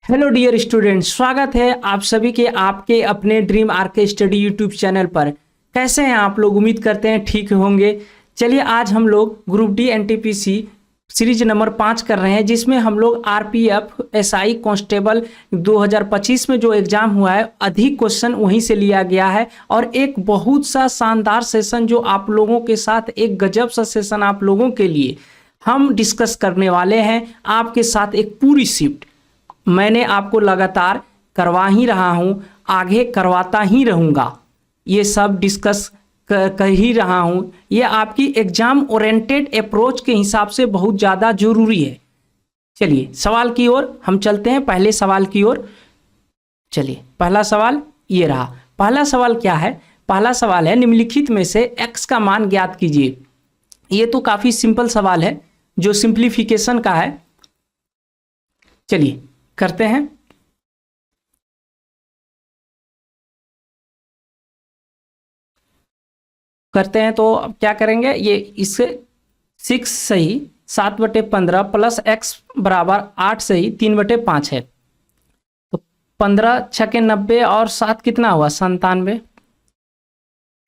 Hello dear student, स्वागत है आप सभी के आपके अपने dream RK study YouTube channel पर। कैसे हैं आप लोग? उम्मीद करते हैं ठीक होंगे। चलिए आज हम लोग group D NTPC series number 5 कर रहे हैं, जिसमें हम लोग आरपीएफ एसआई कांस्टेबल 2025 में जो एग्जाम हुआ है अधिक क्वेश्चन वहीं से लिया गया है और एक बहुत सा शानदार सेशन जो आप लोगों के साथ एक गजब सा सेशन आप लोगों के लिए हम डिस्कस करने वाले हैं। आपके साथ एक पूरी शिफ्ट मैंने आपको लगातार करवा ही रहा हूँ, आगे करवाता ही रहूँगा। ये सब डिस्कस कर ही रहा हूँ। ये आपकी एग्जाम ओरिएंटेड अप्रोच के हिसाब से बहुत ज़्यादा ज़रूरी है। चलिए सवाल की ओर हम चलते हैं। पहले सवाल की ओर चलिए। पहला सवाल ये रहा। पहला सवाल क्या है? पहला सवाल है निम्नलिखित में से x का मान ज्ञात कीजिए। ये तो काफ़ी सिंपल सवाल है जो सिंप्लीफिकेशन का है। चलिए करते हैं। तो अब क्या करेंगे? ये इससे 6 सही 7/15 प्लस x बराबर 8 सही 3/5 है। तो 15 छके 90 और 7 कितना हुआ? 97।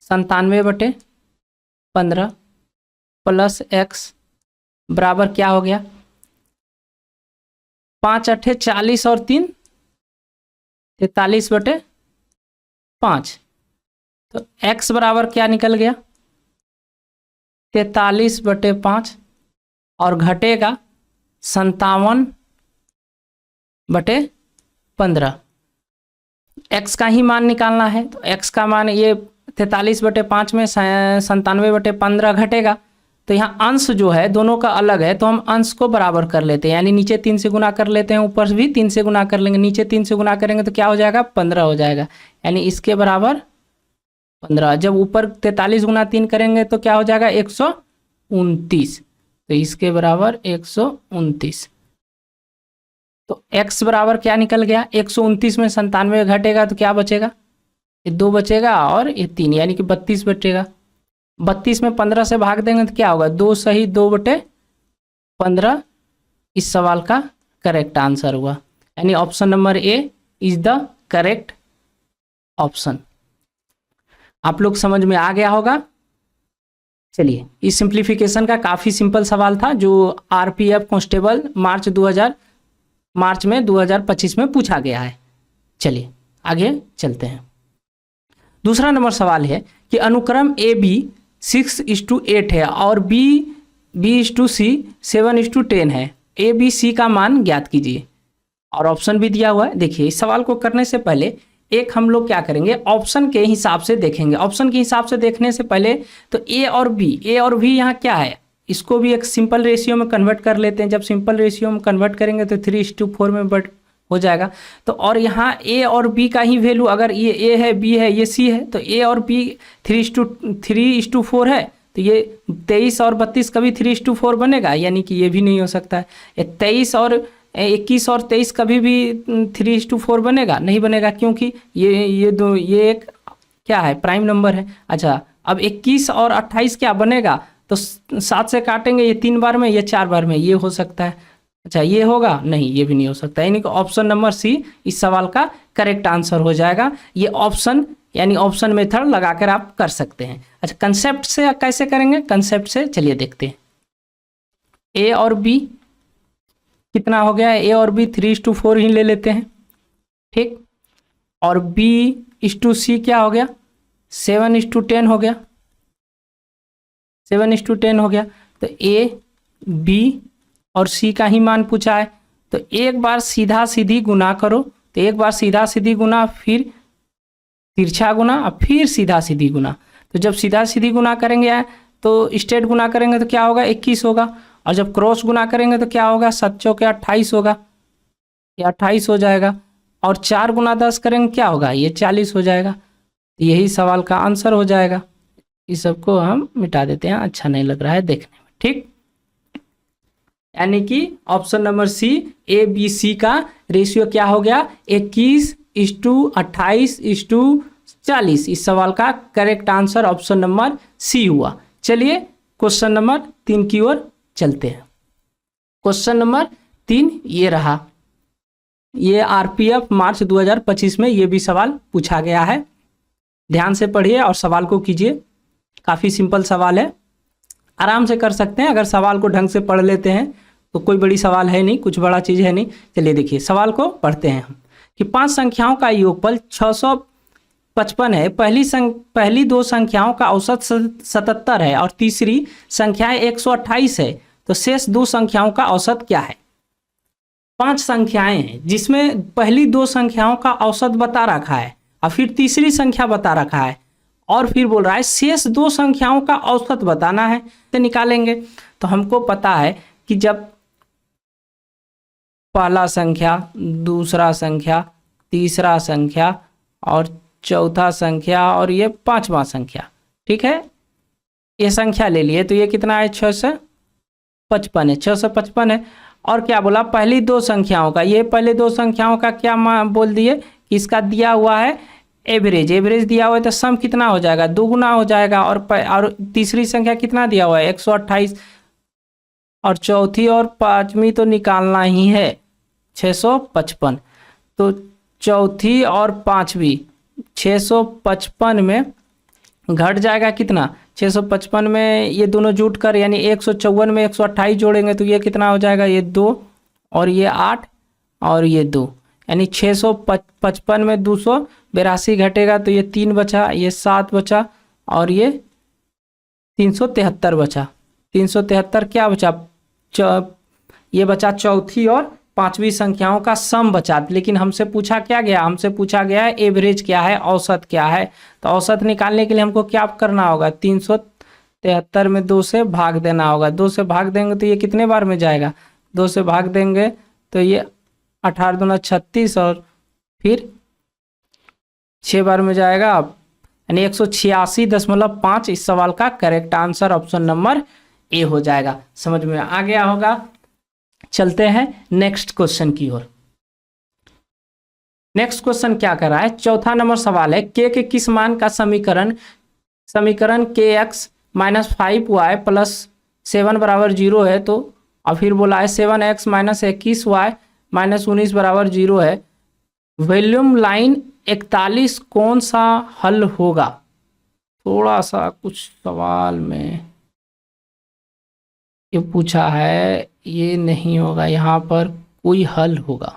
97/15 प्लस x बराबर क्या हो गया? 5 8 40 और 3 43/5। तो x बराबर क्या निकल गया? 43/5 और घटेगा 57/15। x का ही मान निकालना है तो x का मान ये 43/5 में 97/15 घटेगा। तो यहाँ अंश जो है दोनों का अलग है, तो हम अंश को बराबर कर लेते हैं, यानी नीचे 3 से गुना कर लेते हैं, ऊपर भी 3 से गुना कर लेंगे। नीचे 3 से गुना करेंगे तो क्या हो जाएगा? 15 हो जाएगा, यानी इसके बराबर 15। जब ऊपर 43 गुना 3 करेंगे तो क्या हो जाएगा? 129। तो इसके बराबर 129। तो x बराबर क्या निकल गया? 129 में 97 घटेगा तो क्या बचेगा? ये 2 बचेगा और ये 3, यानी कि 32 बचेगा। 32 में 15 से भाग देंगे तो क्या होगा? 2 सही 2/15। इस सवाल का करेक्ट आंसर हुआ, यानी option number A is the correct option. आप लोग समझ में आ गया होगा। चलिए, इस सिंप्लीफिकेशन का काफ़ी सिंपल सवाल था जो आरपीएफ कांस्टेबल मार्च 2025 में पूछा गया है। चलिए आगे चलते हैं। दूसरा नंबर सवाल है कि अनुक्रम ए बी 6:8 है और B/C 7:10 है। ABC का मान ज्ञात कीजिए और ऑप्शन भी दिया हुआ है। देखिए इस सवाल को करने से पहले एक हम लोग क्या करेंगे, ऑप्शन के हिसाब से देखेंगे। ऑप्शन के हिसाब से देखने से पहले तो ए और बी यहाँ क्या है, इसको भी एक सिंपल रेशियो में कन्वर्ट कर लेते हैं। जब सिंपल रेशियो में कन्वर्ट करेंगे तो 3:4 में हो जाएगा। तो और यहाँ ए और बी का ही वैल्यू, अगर ये ए है, बी है, ये सी है, तो ए और बी 3:4 है, तो ये 23 और 32 कभी 3:4 बनेगा? यानी कि ये भी नहीं हो सकता है। ये 21 और 23 कभी भी 3:4 बनेगा? नहीं बनेगा, क्योंकि ये एक क्या है? प्राइम नंबर है। अच्छा, अब 21 और 28 क्या बनेगा? तो 7 से काटेंगे, ये 3 बार में, ये 4 बार में, ये हो सकता है। अच्छा, ये होगा? नहीं, ये भी नहीं हो सकता। यानी कि ऑप्शन नंबर सी इस सवाल का करेक्ट आंसर हो जाएगा। ये ऑप्शन यानी ऑप्शन मेथड लगाकर आप कर सकते हैं। अच्छा, कंसेप्ट से कैसे करेंगे? कंसेप्ट से चलिए देखते हैं। ए और बी कितना हो गया? ए और बी 3:4 ही ले लेते हैं, ठीक। और B/C क्या हो गया? 7:10 हो गया। 7:10 हो गया। तो ए, बी और सी का ही मान पूछा है, तो एक बार सीधा सीधी गुना करो। तो एक बार सीधा सीधी गुना, फिर तिरछा गुना और फिर सीधा सीधी गुना। तो जब सीधा सीधी गुना करेंगे तो स्ट्रेट गुना करेंगे तो क्या होगा? 21 होगा। और जब क्रॉस गुना करेंगे तो क्या होगा? 7 चौके 28 होगा, ये 28 हो जाएगा। और 4 गुना 10 करेंगे क्या होगा? ये 40 हो जाएगा। यही सवाल का आंसर हो जाएगा। इस सबको हम मिटा देते हैं, अच्छा नहीं लग रहा है देखने में, ठीक। यानी कि ऑप्शन नंबर सी ABC का रेशियो क्या हो गया? 21:28:40। इस सवाल का correct answer option number C हुआ। चलिए क्वेश्चन नंबर 3 की ओर चलते हैं। क्वेश्चन नंबर 3 ये रहा ये आरपीएफ मार्च 2025 में ये भी सवाल पूछा गया है। ध्यान से पढ़िए और सवाल को कीजिए, काफ़ी सिंपल सवाल है, आराम से कर सकते हैं। अगर सवाल को ढंग से पढ़ लेते हैं तो कोई बड़ी सवाल है नहीं, कुछ बड़ा चीज़ है नहीं। चलिए देखिए सवाल को पढ़ते हैं हम कि 5 संख्याओं का योगफल 655 है। पहली दो संख्याओं का औसत 77 है और तीसरी संख्याएं 128 है, तो शेष दो संख्याओं का औसत क्या है। 5 संख्याएं हैं जिसमें पहली दो संख्याओं का औसत बता रखा है और फिर तीसरी संख्या बता रखा है और फिर बोल रहा है शेष दो संख्याओं का औसत बताना है। तो निकालेंगे तो हमको पता है कि जब पहला संख्या, दूसरा संख्या, तीसरा संख्या और चौथा संख्या और ये 5वां संख्या, ठीक है, ये संख्या ले लिए तो ये कितना है 655 है, 655 है। और क्या बोला पहली दो संख्याओं का, ये पहले दो संख्याओं का क्या बोल दिए कि इसका दिया हुआ है एवरेज, एवरेज दिया हुआ है तो सम कितना हो जाएगा, दोगुना हो जाएगा। और तीसरी संख्या कितना दिया हुआ है 128 और चौथी और पांचवी तो निकालना ही है 655, तो चौथी और पांचवी 655 में घट जाएगा कितना, 655 में ये दोनों जुट कर यानी 154 में 128 जोड़ेंगे तो ये कितना हो जाएगा, ये 2 और ये 8 और ये 2, यानी 655 में 282 घटेगा तो ये 3 बचा, ये 7 बचा और ये 373 बचा। 373 क्या बचा, ये बचा चौथी और पांचवी संख्याओं का सम बचा। लेकिन हमसे पूछा क्या गया, हमसे पूछा गया है एवरेज क्या है, औसत क्या है। तो औसत निकालने के लिए हमको क्या करना होगा, 373 में 2 से भाग देना होगा। 2 से भाग देंगे तो ये कितने बार में जाएगा, 2 से भाग देंगे तो ये 18 दूना 36 और फिर 6 बार में जाएगा, यानी 186.5। इस सवाल का correct answer option number A हो जाएगा। समझ में आ गया होगा। चलते हैं नेक्स्ट क्वेश्चन की ओर। नेक्स्ट क्वेश्चन क्या कर रहा है, चौथा नंबर सवाल है के किस मान का समीकरण के एक्स माइनस 5y प्लस 7 बराबर 0 है। तो और फिर बोला है 7x माइनस 21y माइनस 19 बराबर 0 है। वॉल्यूम लाइन 41 कौन सा हल होगा। थोड़ा सा कुछ सवाल में ये पूछा है, ये नहीं होगा, यहाँ पर कोई हल होगा,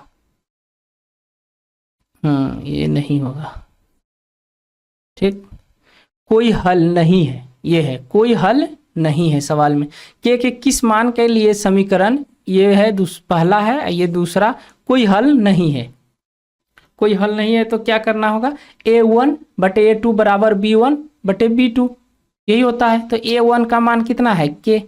ये नहीं होगा, ठीक, कोई हल नहीं है, ये है कोई हल नहीं है सवाल में। के किस मान के लिए समीकरण, ये है पहला है, ये दूसरा, कोई हल नहीं है, कोई हल नहीं है तो क्या करना होगा, a1 बटे a2 बराबर b1 बटे b2, यही होता है। तो a1 का मान कितना है के,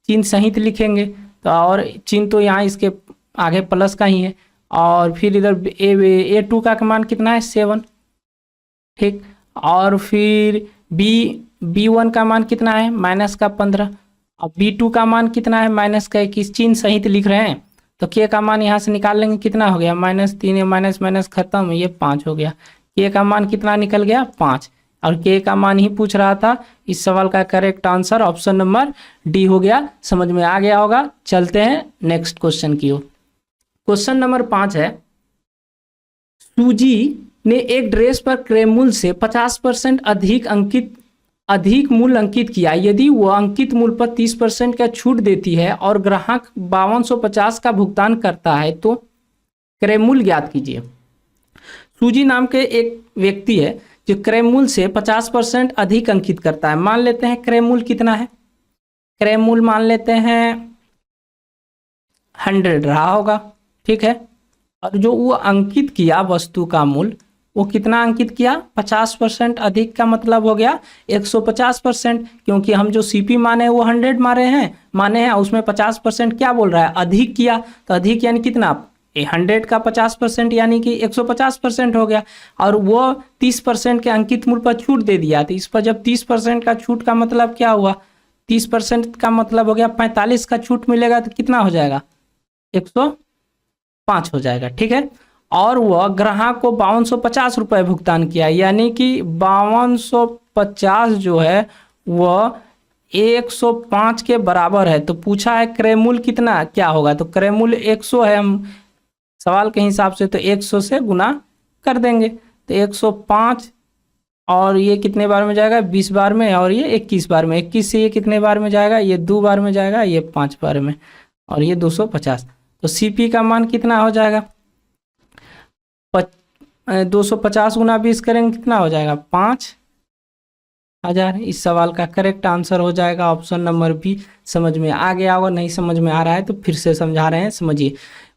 चिन्ह सहित लिखेंगे तो, और चिन्ह तो यहाँ इसके आगे प्लस का ही है, और फिर इधर a2 का मान कितना है 7, ठीक, और फिर b1 का मान कितना है माइनस का 15 और b2 का मान कितना है माइनस का 21, चिन्ह सहित लिख रहे हैं। तो के का मान यहाँ से निकाल लेंगे, कितना हो गया -3, माइनस माइनस खत्म, ये 5 हो गया। के का मान कितना निकल गया 5, और के का मान ही पूछ रहा था। इस सवाल का correct answer option number D हो गया। समझ में आ गया होगा। चलते हैं नेक्स्ट क्वेश्चन की ओर। क्वेश्चन नंबर 5 है, सूजी ने एक ड्रेस पर क्रय मूल्य से 50% अधिक मूल्य अंकित किया। यदि वह अंकित मूल्य पर 30% का छूट देती है और ग्राहक 5250 का भुगतान करता है तो क्रय मूल्य ज्ञात कीजिए। सूजी नाम के एक व्यक्ति है जो क्रय मूल्य से 50% अधिक अंकित करता है। मान लेते हैं क्रय मूल्य कितना है, क्रय मूल्य मान लेते हैं 100 रहा होगा, ठीक है, और जो वो अंकित किया वस्तु का मूल्य वो कितना अंकित किया 50% अधिक का मतलब हो गया 150%, क्योंकि हम जो सीपी माने वो 100 माने हैं, उसमें 50% क्या बोल रहा है अधिक किया, तो अधिक यानी कितना 100 का 50% यानी कि 150% हो गया, और वो 30% के अंकित मूल्य पर छूट दे दिया। तो इस पर जब 30% का छूट का मतलब क्या हुआ, 30% का मतलब हो गया 45 का छूट मिलेगा तो कितना हो जाएगा 105 हो जाएगा, ठीक है। और वह ग्राहक को 5250 रुपये भुगतान किया, यानी कि 5250 जो है वह 105 के बराबर है। तो पूछा है क्रय मूल्य कितना क्या होगा, तो क्रय मूल्य 100 है, हम सवाल के हिसाब से तो 100 से गुना कर देंगे, तो 105 और ये कितने बार में जाएगा, 20 बार में, और ये 21 बार में, 21 से ये कितने बार में जाएगा, ये 2 बार में जाएगा, ये 5 बार में, और ये 250। तो CP का मान कितना हो जाएगा, 250 गुना 20 करेंगे कितना हो जाएगा, 5000। इस सवाल का करेक्ट आंसर हो जाएगा ऑप्शन नंबर बी। समझ में आ गया होगा, नहीं समझ में आ रहा है तो फिर से समझा रहे हैं, समझिए।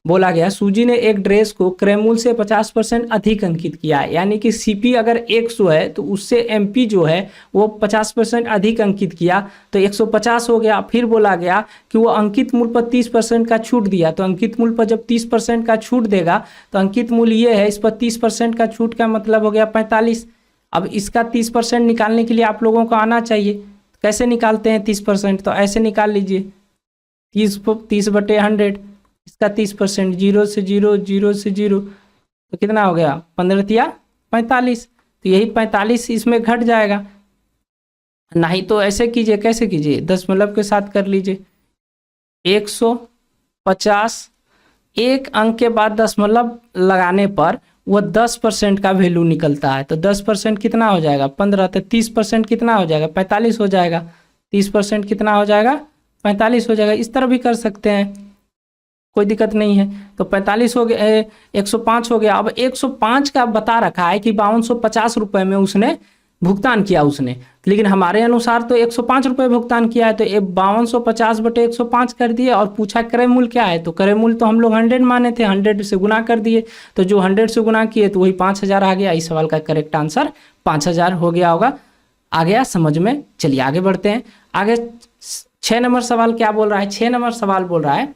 बोला गया सूजी ने एक ड्रेस को क्रयमूल्य से 50% अधिक अंकित किया, यानी कि CP अगर 100 है तो उससे MP जो है वो 50% अधिक अंकित किया तो 150 हो गया। फिर बोला गया कि वो अंकित मूल्य पर 30% का छूट दिया, तो अंकित मूल्य पर जब 30% का छूट देगा तो अंकित मूल्य ये है, इस पर 30% का छूट का मतलब हो गया 45। अब इसका 30% निकालने के लिए आप लोगों को आना चाहिए, कैसे निकालते हैं 30%, तो ऐसे निकाल लीजिए 30/100, इसका 30%, 0 से 0, 0 से 0, तो कितना हो गया 15 तिया 45, तो यही 45 इसमें घट जाएगा। नहीं तो ऐसे कीजिए, कैसे कीजिए, दशमलव के साथ कर लीजिए, 150 एक अंक के बाद दशमलव लगाने पर वो 10% का वैल्यू निकलता है, तो 10% कितना हो जाएगा 15, तो 30% कितना हो जाएगा 45 हो जाएगा, 30% कितना हो जाएगा 45 हो जाएगा। इस तरह भी कर सकते हैं, कोई दिक्कत नहीं है। तो 45 हो गया, 105 हो गया। अब 105 का बता रखा है कि 5250 रुपये में उसने भुगतान किया उसने, लेकिन हमारे अनुसार तो 105 रुपये भुगतान किया है, तो 5250/105 कर दिए और पूछा क्रय मूल्य क्या है, तो क्रय मूल्य तो हम लोग 100 माने थे, 100 से गुना कर दिए, तो जो 100 से गुना किए तो वही 5000 आ गया। इस सवाल का करेक्ट आंसर 5000 हो गया होगा। आ गया समझ में। चलिए आगे बढ़ते हैं। आगे 6 नंबर सवाल क्या बोल रहा है, 6 नंबर सवाल बोल रहा है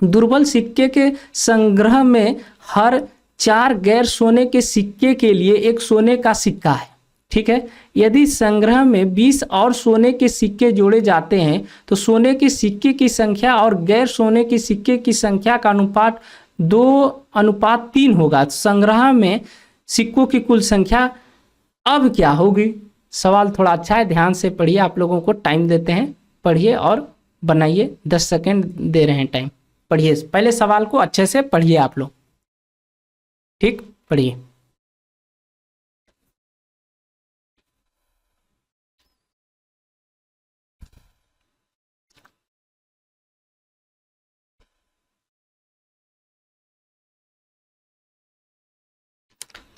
दुर्बल सिक्के के संग्रह में हर 4 गैर सोने के सिक्के के लिए एक सोने का सिक्का है, ठीक है। यदि संग्रह में 20 और सोने के सिक्के जोड़े जाते हैं तो सोने के सिक्के की संख्या और गैर सोने के सिक्के की संख्या का अनुपात 2:3 होगा। संग्रह में सिक्कों की कुल संख्या अब क्या होगी। सवाल थोड़ा अच्छा है, ध्यान से पढ़िए, आप लोगों को टाइम देते हैं, पढ़िए और बनाइए, 10 सेकेंड दे रहे हैं टाइम। पढ़िए, पहले सवाल को अच्छे से पढ़िए आप लोग, ठीक, पढ़िए।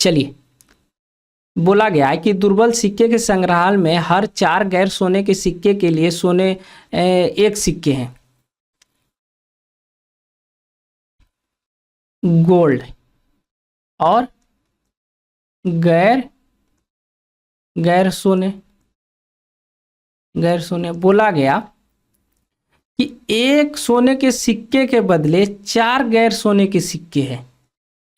चलिए, बोला गया है कि दुर्बल सिक्के के संग्रहालय में हर 4 गैर सोने के सिक्के के लिए सोने एक सिक्के हैं, गोल्ड, और गैर सोने बोला गया कि एक सोने के सिक्के के बदले 4 गैर सोने के सिक्के हैं।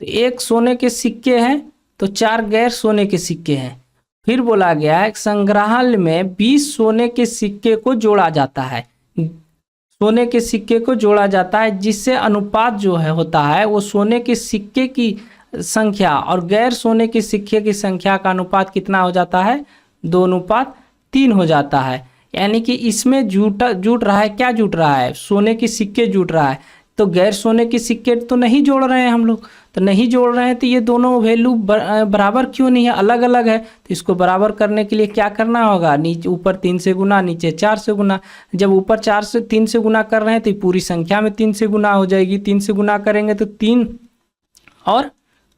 तो एक सोने के सिक्के हैं तो 4 गैर सोने के सिक्के हैं। फिर बोला गया है संग्रहालय में 20 सोने के सिक्के को जोड़ा जाता है, सोने के सिक्के को जोड़ा जाता है, जिससे अनुपात जो है होता है वो सोने के सिक्के की संख्या और गैर सोने के सिक्के की संख्या का अनुपात कितना हो जाता है, 2:3 हो जाता है। यानी कि इसमें जुट रहा है, क्या जुट रहा है, सोने के सिक्के जुट रहा है, तो गैर सोने के सिक्के तो नहीं जोड़ रहे हैं हम लोग, तो नहीं जोड़ रहे हैं तो ये दोनों वैल्यू बराबर क्यों नहीं है, अलग अलग है। तो इसको बराबर करने के लिए क्या करना होगा, नीचे ऊपर 3 से गुना, नीचे 4 से गुना। जब ऊपर 3 से गुना कर रहे हैं तो पूरी संख्या में 3 से गुना हो जाएगी, 3 से गुना करेंगे तो 3 और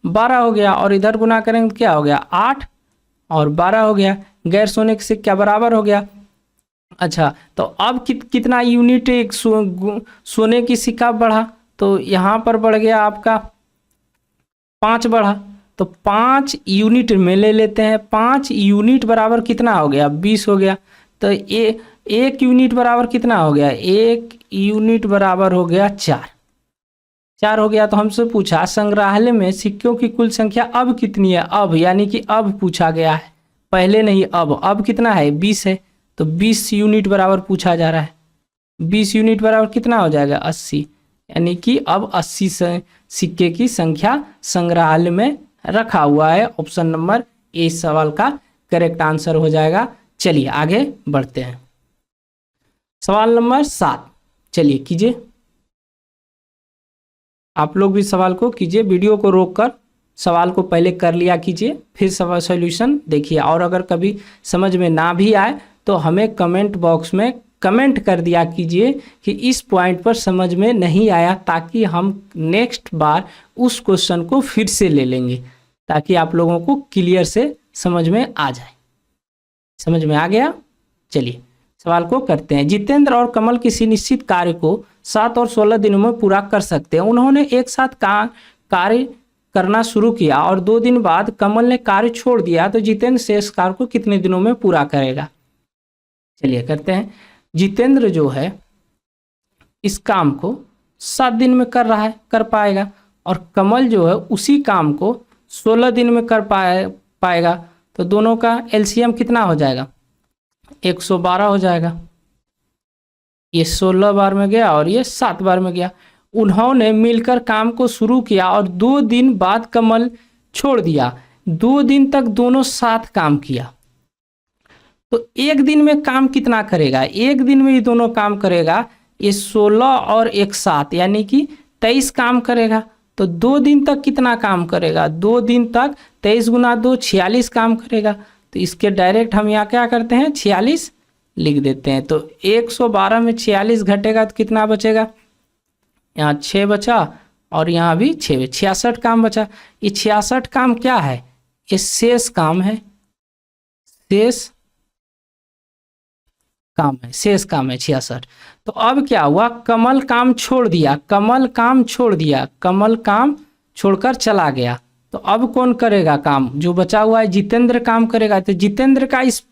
12 हो गया, और इधर गुना करेंगे तो क्या हो गया, 8 और 12 हो गया। गैर सोने के सिक्का बराबर हो गया। अच्छा, तो अब कितना यूनिट एक सोने की सिक्का बढ़ा, तो यहाँ पर बढ़ गया आपका 5 बढ़ा, तो 5 यूनिट में ले लेते हैं। 5 यूनिट बराबर कितना हो गया, 20 हो गया। तो ये 1 यूनिट बराबर कितना हो गया, 1 यूनिट बराबर हो गया 4 हो गया। तो हमसे पूछा संग्रहालय में सिक्कों की कुल संख्या अब कितनी है, अब यानी कि अब पूछा गया है, पहले नहीं अब कितना है, 20 है, तो 20 यूनिट बराबर पूछा जा रहा है। 20 यूनिट बराबर कितना हो जाएगा, 80, यानी कि अब 80 सिक्के की संख्या संग्रहालय में रखा हुआ है। ऑप्शन नंबर ए सवाल का करेक्ट आंसर हो जाएगा। चलिए आगे बढ़ते हैं। सवाल नंबर 7, चलिए कीजिए। आप लोग भी सवाल को कीजिए, वीडियो को रोककर सवाल को पहले कर लिया कीजिए, फिर सवाल सॉल्यूशन देखिए। और अगर कभी समझ में ना भी आए तो हमें कमेंट बॉक्स में कमेंट कर दिया कीजिए कि इस पॉइंट पर समझ में नहीं आया, ताकि हम नेक्स्ट बार उस क्वेश्चन को फिर से ले लेंगे, ताकि आप लोगों को क्लियर से समझ में आ जाए। समझ में आ गया? चलिए सवाल को करते हैं। जितेंद्र और कमल किसी निश्चित कार्य को 7 और 16 दिनों में पूरा कर सकते हैं। उन्होंने एक साथ कार्य करना शुरू किया और 2 दिन बाद कमल ने कार्य छोड़ दिया, तो जितेंद्र शेष कार्य को कितने दिनों में पूरा करेगा? चलिए करते हैं। जितेंद्र जो है इस काम को 7 दिन में कर रहा है, कर पाएगा, और कमल जो है उसी काम को 16 दिन में कर पाएगा। तो दोनों का एलसीएम कितना हो जाएगा? 112 हो जाएगा। ये 16 बार में गया और ये 7 बार में गया। उन्होंने मिलकर काम को शुरू किया और 2 दिन बाद कमल छोड़ दिया। 2 दिन तक दोनों साथ काम किया, तो एक दिन में काम कितना करेगा? एक दिन में ये दोनों काम करेगा, ये 16 और एक 7 यानी कि 23 काम करेगा। तो 2 दिन तक कितना काम करेगा? 2 दिन तक 23 गुना 2 46 काम करेगा। तो इसके डायरेक्ट हम यहाँ क्या करते हैं, 46 लिख देते हैं। तो 112 में 46 घटेगा तो कितना बचेगा? यहाँ 6 बचा और यहाँ भी 6, 66 काम बचा। ये 66 काम क्या है? ये शेष काम है, शेष काम है, शेष काम है 66। तो अब क्या हुआ? कमल काम छोड़ दिया, कमल काम छोड़ दिया, कमल काम छोड़कर चला गया। तो अब कौन करेगा काम? जो बचा हुआ है जितेंद्र काम करेगा। तो जितेंद्र का इस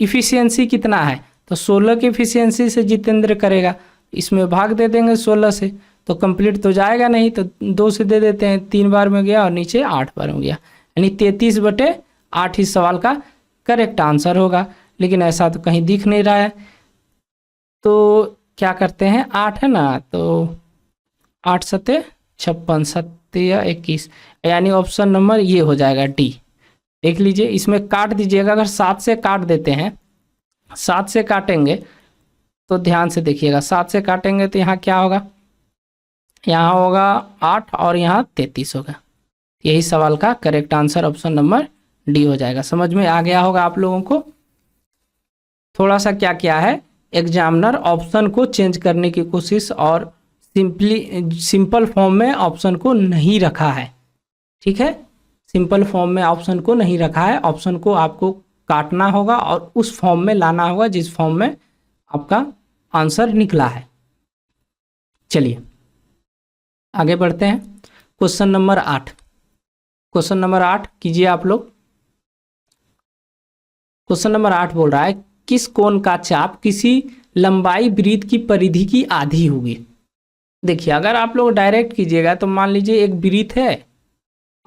इफिशियंसी कितना है? तो 16 की इफिशियंसी से जितेंद्र करेगा, इसमें भाग दे देंगे 16 से, तो कंप्लीट तो जाएगा नहीं, तो 2 से दे देते हैं। 3 बार में गया और नीचे 8 बार में गया, यानी 33/8 ही सवाल का करेक्ट आंसर होगा। लेकिन ऐसा तो कहीं दिख नहीं रहा है, तो क्या करते हैं, 8 है ना, तो 8 सत्ते 56, 7 21, यानी ऑप्शन नंबर ये हो जाएगा डी। देख लीजिए, इसमें काट दीजिएगा। अगर 7 से काट देते हैं, 7 से काटेंगे तो ध्यान से देखिएगा, 7 से काटेंगे तो यहाँ क्या होगा? यहाँ होगा 8 और यहाँ 33 होगा। यही सवाल का correct answer option number D हो जाएगा। समझ में आ गया होगा आप लोगों को। थोड़ा सा क्या किया है, एग्जामिनर ऑप्शन को चेंज करने की कोशिश और सिंपल फॉर्म में ऑप्शन को नहीं रखा है। ठीक है, सिंपल फॉर्म में ऑप्शन को नहीं रखा है। ऑप्शन को आपको काटना होगा और उस फॉर्म में लाना होगा जिस फॉर्म में आपका आंसर निकला है। चलिए आगे बढ़ते हैं। क्वेश्चन नंबर 8, क्वेश्चन नंबर 8 कीजिए आप लोग। क्वेश्चन नंबर 8 बोल रहा है, किस कोण का चाप किसी लंबाई वृत्त की परिधि की आधी होगी? देखिए, अगर आप लोग डायरेक्ट कीजिएगा तो मान लीजिए एक वृत्त है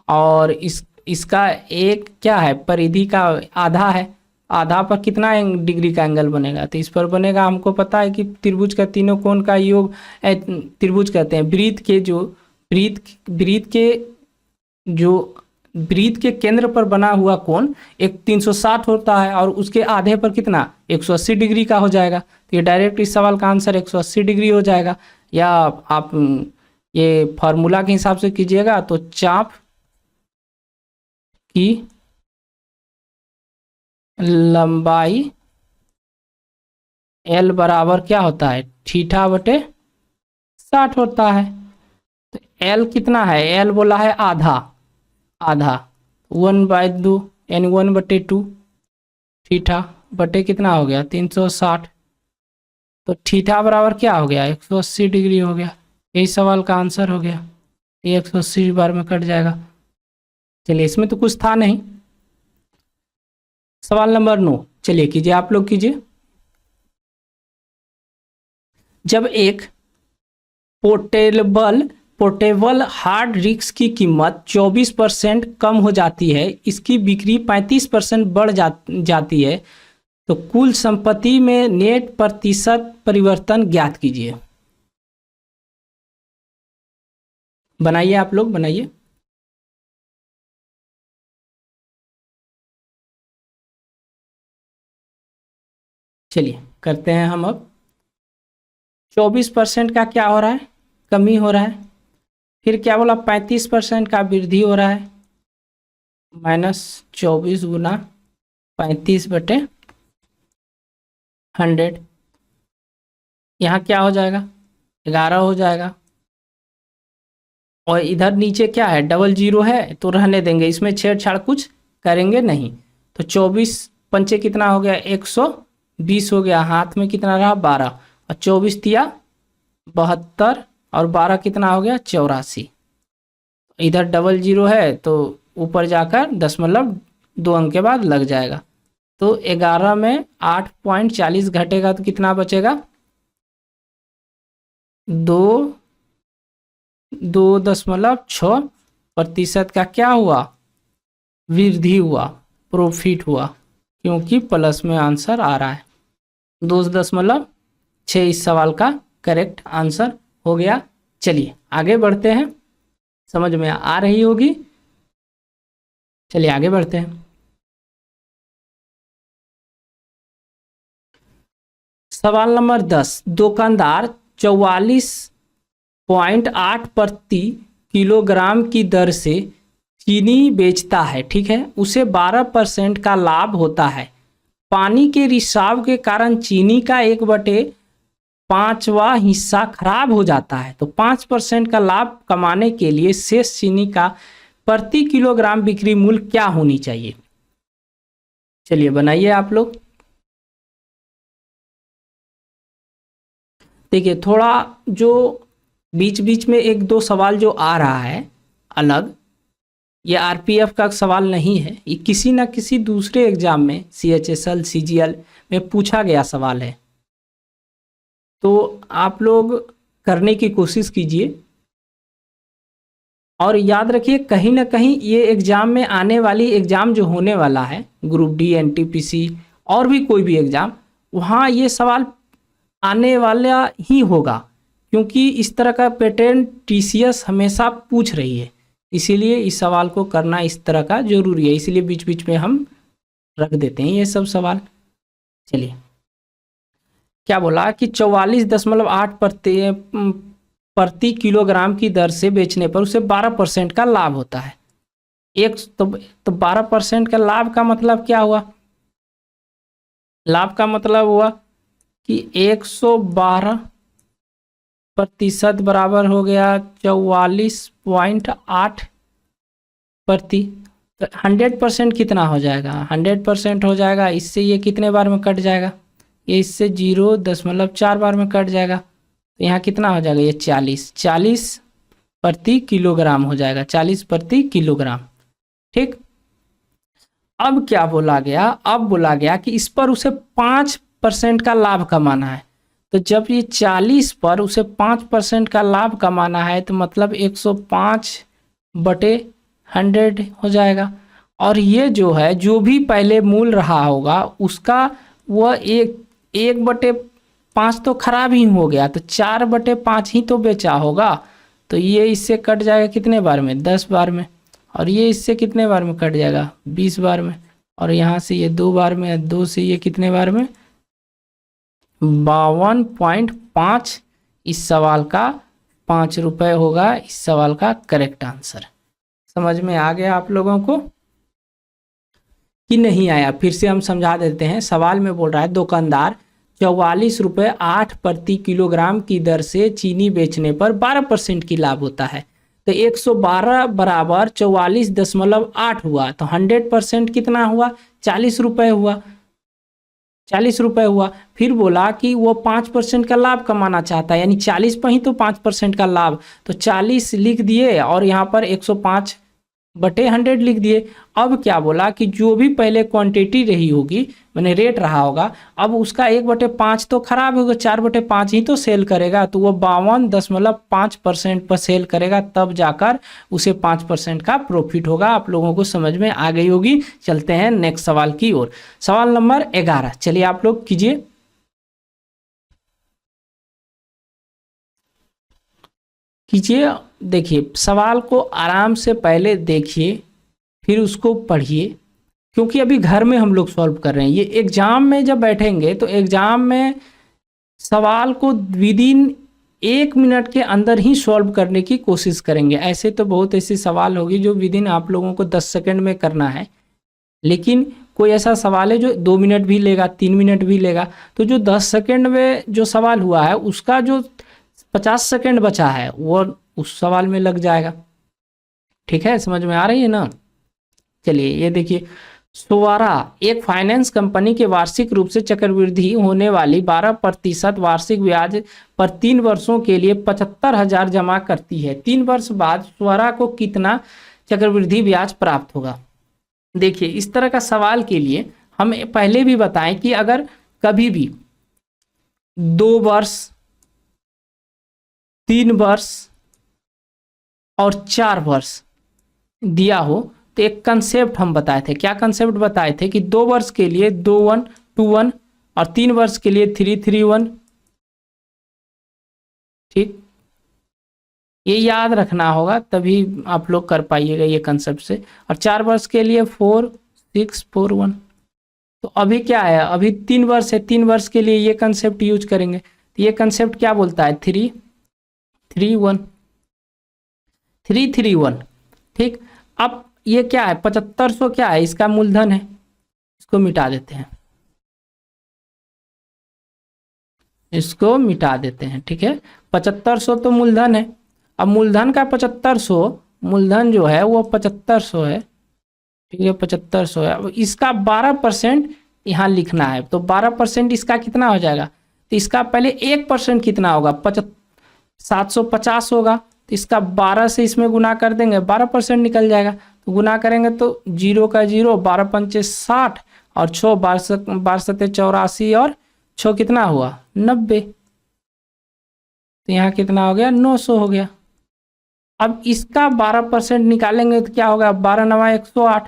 और इसका एक क्या है, परिधि का आधा है। आधा पर कितना डिग्री का एंगल बनेगा? तो इस पर बनेगा, हमको पता है कि त्रिभुज का तीनों कोण का योग त्रिभुज कहते हैं। वृत्त के केंद्र पर बना हुआ कोण एक 360 होता है और उसके आधे पर कितना, 180 डिग्री का हो जाएगा। तो ये डायरेक्ट इस सवाल का आंसर 180 डिग्री हो जाएगा। या आप ये फॉर्मूला के हिसाब से कीजिएगा तो चाप की लंबाई L बराबर क्या होता है, θ/60 होता है। तो L कितना है? L बोला है आधा, 1/2 यानी 1/2 थीटा बटे कितना हो गया, 360। तो थीटा बराबर क्या हो गया, 180 डिग्री हो गया। यही सवाल का आंसर हो गया। ये 180 बार में कट जाएगा। चलिए, इसमें तो कुछ था नहीं। सवाल नंबर 9 चलिए कीजिए, आप लोग कीजिए। जब एक पोर्टेबल हार्ड डिस्क की कीमत 24% कम हो जाती है, इसकी बिक्री 35% बढ़ जाती है, तो कुल संपत्ति में नेट प्रतिशत परिवर्तन ज्ञात कीजिए। बनाइए, आप लोग बनाइए। चलिए करते हैं हम अब। 24% का क्या हो रहा है, कमी हो रहा है। फिर क्या बोला, 35% का वृद्धि हो रहा है, -24 गुना 35/100। यहाँ क्या हो जाएगा, 11 हो जाएगा। और इधर नीचे क्या है, डबल जीरो है तो रहने देंगे, इसमें छेड़छाड़ कुछ करेंगे नहीं। तो 24 पंचे कितना हो गया, 120 हो गया। हाथ में कितना रहा, 12, और 24 तिया 72, और 12 कितना हो गया, 84। इधर डबल जीरो है तो ऊपर जाकर 0.2 अंक के बाद लग जाएगा। तो 11 में 8.40 घटेगा तो कितना बचेगा, 2.6% का क्या हुआ, वृद्धि हुआ, प्रॉफिट हुआ, क्योंकि प्लस में आंसर आ रहा है। 2.6 इस सवाल का करेक्ट आंसर हो गया। चलिए आगे बढ़ते हैं, समझ में आ रही होगी। चलिए आगे बढ़ते हैं। सवाल नंबर 10, दुकानदार 44.8 प्रति किलोग्राम की दर से चीनी बेचता है, ठीक है। उसे 12% का लाभ होता है। पानी के रिसाव के कारण चीनी का 1/5वां हिस्सा खराब हो जाता है। तो 5% का लाभ कमाने के लिए शेष चीनी का प्रति किलोग्राम बिक्री मूल्य क्या होनी चाहिए। चलिए बनाइए आप लोग। देखिए थोड़ा जो बीच बीच में 1-2 सवाल जो आ रहा है अलग, ये आरपीएफ का सवाल नहीं है, ये किसी ना किसी दूसरे एग्जाम में सीएचएसएल सीजीएल में पूछा गया सवाल है। तो आप लोग करने की कोशिश कीजिए और याद रखिए कहीं ना कहीं ये एग्ज़ाम में आने वाली एग्ज़ाम जो होने वाला है, ग्रुप डी, एनटीपीसी और भी कोई भी एग्ज़ाम, वहाँ ये सवाल आने वाला ही होगा, क्योंकि इस तरह का पैटर्न टीसीएस हमेशा पूछ रही है। इसीलिए इस सवाल को करना इस तरह का जरूरी है, इसलिए बीच बीच में हम रख देते हैं ये सब सवाल। चलिए क्या बोला कि 44.8 प्रति किलोग्राम की दर से बेचने पर उसे 12% का लाभ होता है। तो 12% का लाभ का मतलब क्या हुआ, लाभ का मतलब हुआ कि 112% बराबर हो गया 44.8 प्रति। तो 100% कितना हो जाएगा, 100% हो जाएगा, इससे ये कितने बार में कट जाएगा, ये इससे 0.4 बार में कट जाएगा। तो यहाँ कितना हो जाएगा, ये 40 प्रति किलोग्राम हो जाएगा, 40 प्रति किलोग्राम। ठीक, अब क्या बोला गया, अब बोला गया कि इस पर उसे 5% का लाभ कमाना है। तो जब ये 40 पर उसे 5% का लाभ कमाना है तो मतलब 105/100 हो जाएगा। और ये जो है, जो भी पहले मूल रहा होगा उसका वह 1/5 तो खराब ही हो गया, तो 4/5 ही तो बेचा होगा। तो ये इससे कट जाएगा कितने बार में, 10 बार में। और ये इससे कितने बार में कट जाएगा, 20 बार में। और यहाँ से ये 2 बार में, 2 से ये कितने बार में, 52.5। इस सवाल का 5 रुपये होगा इस सवाल का करेक्ट आंसर। समझ में आ गया आप लोगों को कि नहीं आया, फिर से हम समझा देते हैं। सवाल में बोल रहा है दुकानदार 44.8 प्रति किलोग्राम की दर से चीनी बेचने पर 12% की लाभ होता है। तो 112 बराबर 44.8 हुआ, तो 100% कितना हुआ, 40 रुपये हुआ, 40 रुपये हुआ। फिर बोला कि वो 5% का लाभ कमाना चाहता है, यानी 40 पर ही तो 5% का लाभ, तो 40 लिख दिए और यहाँ पर 105/100 लिख दिए। अब क्या बोला कि जो भी पहले क्वांटिटी रही होगी, मैंने रेट रहा होगा, अब उसका 1/5 तो खराब होगा, 4/5 ही तो सेल करेगा, तो वो 52.5% पर सेल करेगा, तब जाकर उसे 5% का प्रॉफिट होगा। आप लोगों को समझ में आ गई होगी। चलते हैं नेक्स्ट सवाल की ओर। सवाल नंबर 11, चलिए आप लोग कीजिए। देखिए सवाल को आराम से पहले देखिए, फिर उसको पढ़िए, क्योंकि अभी घर में हम लोग सॉल्व कर रहे हैं। ये एग्जाम में जब बैठेंगे तो एग्जाम में सवाल को विदिन 1 मिनट के अंदर ही सॉल्व करने की कोशिश करेंगे। ऐसे तो बहुत ऐसे सवाल होगी जो विद इन आप लोगों को 10 सेकंड में करना है, लेकिन कोई ऐसा सवाल है जो 2 मिनट भी लेगा, 3 मिनट भी लेगा। तो जो 10 सेकंड में जो सवाल हुआ है उसका जो 50 सेकंड बचा है वो उस सवाल में लग जाएगा। ठीक है, समझ में आ रही है ना। चलिए ये देखिए, सोवारा एक फाइनेंस कंपनी के वार्षिक रूप से चक्रवृद्धि होने वाली 12% वार्षिक ब्याज पर 3 वर्षों के लिए 75,000 जमा करती है। 3 वर्ष बाद सोवारा को कितना चक्रवृद्धि ब्याज प्राप्त होगा। देखिए इस तरह का सवाल के लिए हम पहले भी बताएं कि अगर कभी भी 2 वर्ष, 3 वर्ष और 4 वर्ष दिया हो तो एक कंसेप्ट हम बताए थे। क्या कंसेप्ट बताए थे कि 2 वर्ष के लिए 2-1 2-1 और 3 वर्ष के लिए 3-3-1। ठीक, ये याद रखना होगा तभी आप लोग कर पाइएगा ये कंसेप्ट से। और 4 वर्ष के लिए 4-6-4-1। तो अभी क्या है, अभी 3 वर्ष है, 3 वर्ष के लिए ये कंसेप्ट यूज करेंगे। तो ये कंसेप्ट क्या बोलता है, 3-3-1 3-3-1। ठीक, अब ये क्या है, 7500 क्या है, इसका मूलधन है, इसको मिटा देते हैं, इसको मिटा देते हैं। ठीक है, 7500 तो मूलधन है। अब मूलधन का 7500, मूलधन जो है वो 7500 है। ठीक है, 7500 है। अब इसका 12% यहाँ लिखना है, तो 12% इसका कितना हो जाएगा, तो इसका पहले 1% कितना होगा, 750 होगा। तो इसका 12 से इसमें गुना कर देंगे, 12% निकल जाएगा। तो गुना करेंगे तो 0 का 0, 12 पंचे 60 और 6 12 सत्ते 84 और 6 कितना हुआ, 90। तो यहाँ कितना हो गया, 900 हो गया। अब इसका 12% निकालेंगे तो क्या होगा, 12 9 108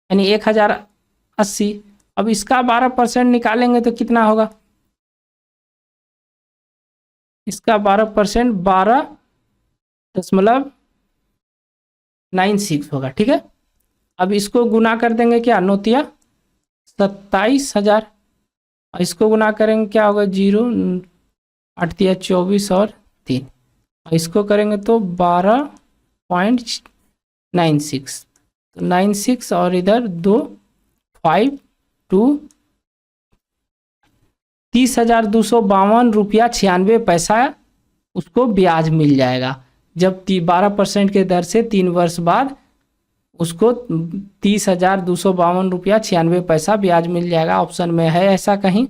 यानी 1080। अब इसका 12% निकालेंगे तो कितना होगा, इसका 12% 12.96 होगा। ठीक है, अब इसको गुना कर देंगे, क्या 9 27,000 और इसको गुना करेंगे क्या होगा, 0 8 24 और 3 और इसको करेंगे तो 12.96। तो 96 और इधर 2 5 2 30,252 रुपया 96 पैसा उसको ब्याज मिल जाएगा। जब 12% के दर से 3 वर्ष बाद उसको 30,252 रुपया 96 ब्याज मिल जाएगा। ऑप्शन में है ऐसा कहीं,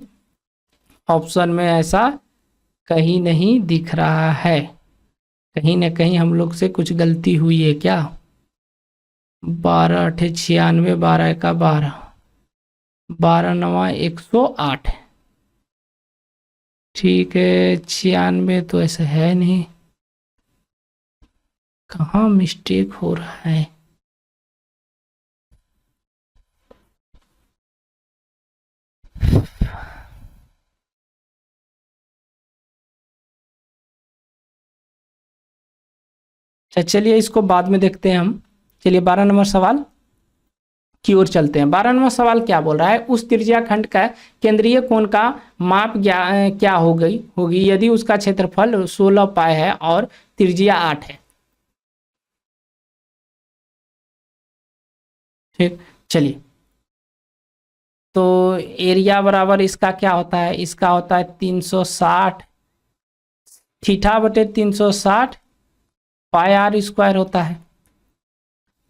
ऑप्शन में ऐसा कहीं नहीं दिख रहा है। कहीं ना कहीं हम लोग से कुछ गलती हुई है क्या। 12 8 96, 12 का 12, 12 9 108। ठीक है, 96 तो ऐसा है नहीं, कहाँ मिस्टेक हो रहा है। चलिए इसको बाद में देखते हैं हम। चलिए 12 नंबर सवाल की ओर चलते हैं। 12 नंबर सवाल क्या बोल रहा है, उस त्रिज्या खंड का केंद्रीय कोण का माप क्या होगी यदि उसका क्षेत्रफल 16 पाई है और त्रिज्या 8 है। ठीक, चलिए तो एरिया बराबर इसका क्या होता है, इसका होता है 360 थीटा बटे 360 पाई आर स्क्वायर होता है।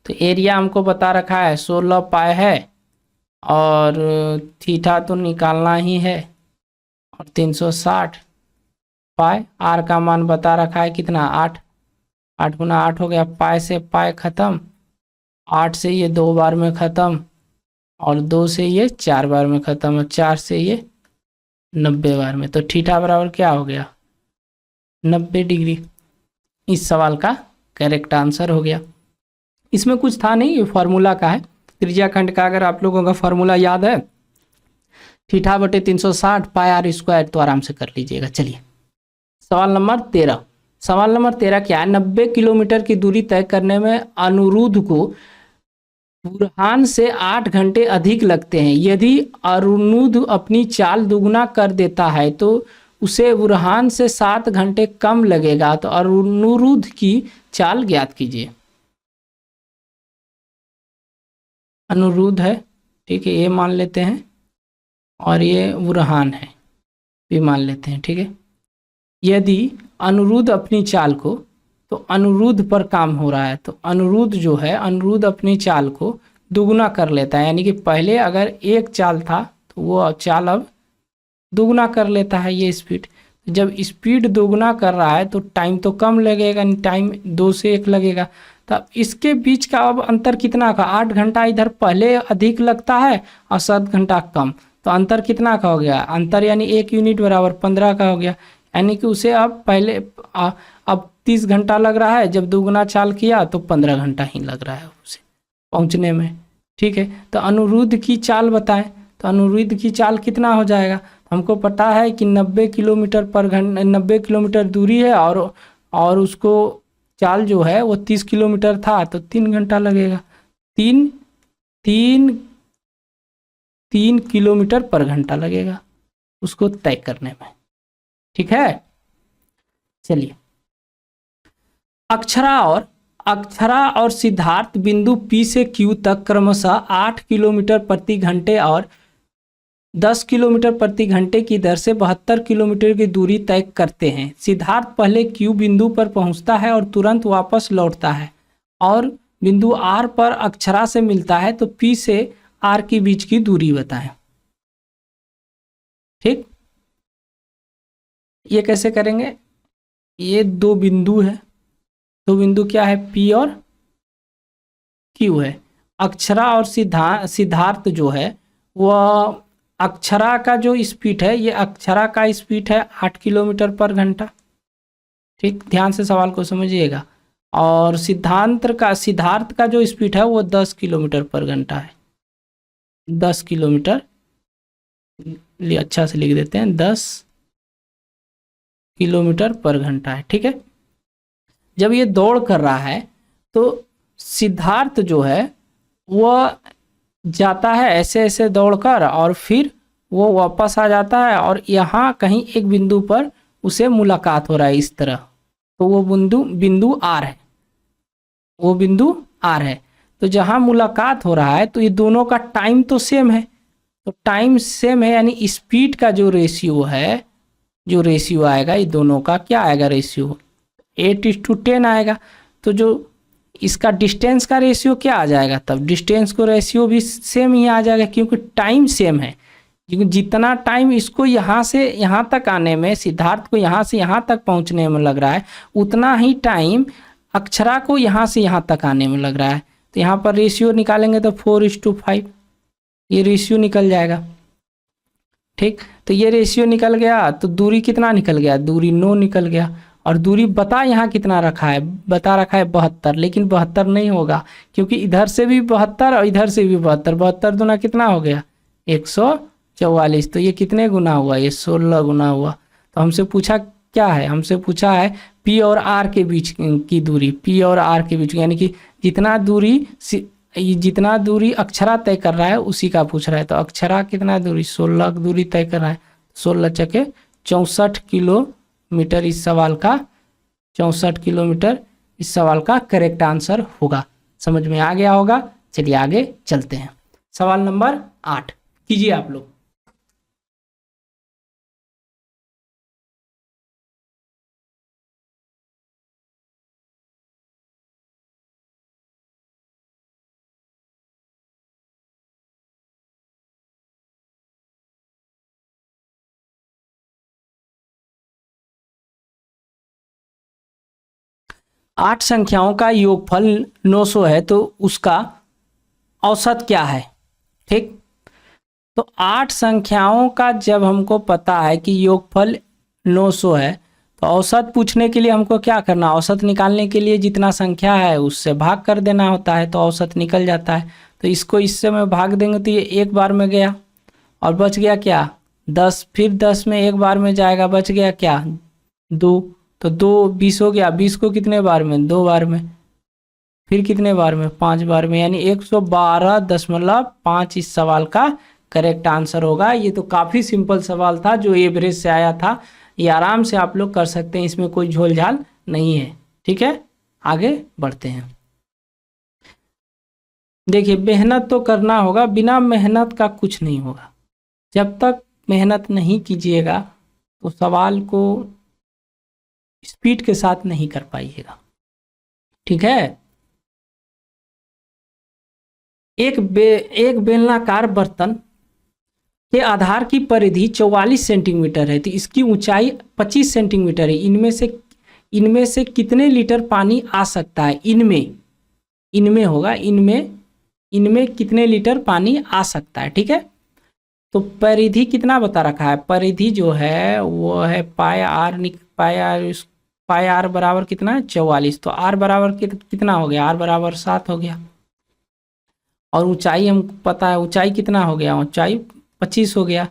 तो एरिया हमको बता रखा है 16 पाई है और थीटा तो निकालना ही है और 360 पाई, आर का मान बता रखा है कितना 8, 8 गुना 8 हो गया, पाई से पाई खत्म, 8 से ये 2 बार में ख़त्म और 2 से ये 4 बार में ख़त्म और 4 से ये 90 बार में। तो थीटा बराबर क्या हो गया 90 डिग्री। इस सवाल का करेक्ट आंसर हो गया। इसमें कुछ था नहीं, ये फार्मूला का है त्रिज्या खंड का। अगर आप लोगों का फार्मूला याद है थीटा बटे 360 पाई आर स्क्वायर तो आराम से कर लीजिएगा। चलिए सवाल नंबर 13। सवाल नंबर 13 क्या है, 90 किलोमीटर की दूरी तय करने में अनिरुद्ध को बुरहान से 8 घंटे अधिक लगते हैं। यदि अनिरुद्ध अपनी चाल दुगुना कर देता है तो उसे बुरहान से 7 घंटे कम लगेगा। तो अनुरुद्ध की चाल ज्ञात कीजिए। अनुरुद्ध है, ठीक है, ये मान लेते हैं, और ये बुरहान है, भी मान लेते हैं, ठीक है। यदि अनुरुद्ध अपनी चाल को, तो अनुरुद्ध पर काम हो रहा है, तो अनुरुद्ध जो है, अनुरुद्ध अपनी चाल को दुगुना कर लेता है। यानी कि पहले अगर एक चाल था तो वो चाल अब दुगुना कर लेता है, ये स्पीड। जब स्पीड दोगुना कर रहा है तो टाइम तो कम लगेगा, टाइम 2 से 1 लगेगा। तब इसके बीच का अब अंतर कितना का, 8 घंटा इधर पहले अधिक लगता है और 7 घंटा कम। तो अंतर कितना का हो गया, अंतर यानी 1 यूनिट बराबर 15 का हो गया। यानी कि उसे अब पहले अब 30 घंटा लग रहा है, जब दोगुना चाल किया तो 15 घंटा ही लग रहा है उसे पहुंचने में, ठीक है। तो अनुरुद्ध की चाल बताएं, तो अनुरुद्ध की चाल कितना हो जाएगा। हमको पता है कि 90 किलोमीटर पर घंटा, 90 किलोमीटर दूरी है, और उसको चाल जो है वो 30 किलोमीटर था, तो 3 घंटा लगेगा। 3 किलोमीटर पर घंटा लगेगा उसको तय करने में, ठीक है। चलिए, अक्षरा और सिद्धार्थ बिंदु P से Q तक क्रमशः 8 किलोमीटर प्रति घंटे और 10 किलोमीटर प्रति घंटे की दर से 72 किलोमीटर की दूरी तय करते हैं। सिद्धार्थ पहले Q बिंदु पर पहुंचता है और तुरंत वापस लौटता है, और बिंदु R पर अक्षरा से मिलता है। तो P से R के बीच की दूरी बताएं, ठीक। ये कैसे करेंगे, ये 2 बिंदु है, 2 बिंदु क्या है, P और Q है। अक्षरा और सिद्धार्थ जो है वह, अक्षरा का जो स्पीड है, ये अक्षरा का स्पीड है 8 किलोमीटर पर घंटा, ठीक, ध्यान से सवाल को समझिएगा। और सिद्धार्थ का जो स्पीड है वो 10 किलोमीटर पर घंटा है, 10 किलोमीटर, अच्छा से लिख देते हैं, 10 किलोमीटर पर घंटा है, ठीक है। जब ये दौड़ कर रहा है तो सिद्धार्थ जो है वह जाता है ऐसे ऐसे दौड़कर, और फिर वो वापस आ जाता है, और यहाँ कहीं एक बिंदु पर उसे मुलाकात हो रहा है इस तरह। तो वो बिंदु आर है, वो बिंदु आर है। तो जहाँ मुलाकात हो रहा है तो ये दोनों का टाइम तो सेम है, तो टाइम सेम है, यानी स्पीड का जो रेशियो है, जो रेशियो आएगा, ये दोनों का क्या आएगा रेशियो, 8:10 आएगा। तो जो इसका डिस्टेंस का रेशियो क्या आ जाएगा, तब डिस्टेंस को रेशियो भी सेम ही आ जाएगा, क्योंकि टाइम सेम है। क्योंकि जितना टाइम इसको यहाँ से यहाँ तक आने में, सिद्धार्थ को यहाँ से यहाँ तक पहुँचने में लग रहा है, उतना ही टाइम अक्षरा को यहाँ से यहाँ तक आने में लग रहा है। तो यहाँ पर रेशियो निकालेंगे तो 4:5 ये रेशियो निकल जाएगा, ठीक। तो ये रेशियो निकल गया, तो दूरी कितना निकल गया, दूरी 9 निकल गया। और दूरी बता यहाँ कितना रखा है, बता रखा है 72, लेकिन 72 नहीं होगा, क्योंकि इधर से भी 72 और इधर से भी 72, 72 दूना कितना हो गया, 144। तो ये कितने गुना हुआ, ये 16 गुना हुआ। तो हमसे पूछा क्या है, हमसे पूछा है P और R के बीच की दूरी, P और R के बीच, यानी कि जितना दूरी अक्षरा तय कर रहा है उसी का पूछ रहा है। तो अक्षरा कितना दूरी, 16 दूरी तय कर रहा है, 16 चके 64 किलोमीटर इस सवाल का, 64 किलोमीटर इस सवाल का करेक्ट आंसर होगा। समझ में आ गया होगा। चलिए आगे चलते हैं, सवाल नंबर 8 कीजिए आप लोग। आठ संख्याओं का योगफल 900 है, तो उसका औसत क्या है, ठीक। तो 8 संख्याओं का जब हमको पता है कि योगफल 900 है, तो औसत पूछने के लिए हमको क्या करना, औसत निकालने के लिए जितना संख्या है उससे भाग कर देना होता है, तो औसत निकल जाता है। तो इसको इससे में भाग देंगे तो ये एक बार में गया, और बच गया क्या 10, फिर 10 में एक बार में जाएगा, बच गया क्या 2, तो 2 20 हो गया, 20 को कितने बार में, 2 बार में, फिर कितने बार में, 5 बार में, यानी 112.5 इस सवाल का करेक्ट आंसर होगा। ये तो काफ़ी सिंपल सवाल था जो एवरेज से आया था, ये आराम से आप लोग कर सकते हैं, इसमें कोई झोल झाल नहीं है। ठीक है, आगे बढ़ते हैं। देखिए, मेहनत तो करना होगा, बिना मेहनत का कुछ नहीं होगा। जब तक मेहनत नहीं कीजिएगा तो सवाल को स्पीड के साथ नहीं कर पाइएगा। ठीक है, एक बेलनाकार बर्तन के आधार की परिधि 44 सेंटीमीटर है, तो इसकी ऊंचाई 25 सेंटीमीटर है। इनमें से कितने लीटर पानी आ सकता है? इनमें होगा, इनमें कितने लीटर पानी आ सकता है। ठीक है, तो परिधि कितना बता रखा है? परिधि जो है वो है पाई आर बराबर कितना है? 44। तो आर बराबर कितना हो गया? आर बराबर 7 हो गया। और ऊंचाई हमको पता है, ऊंचाई कितना हो गया? ऊंचाई 25 हो गया।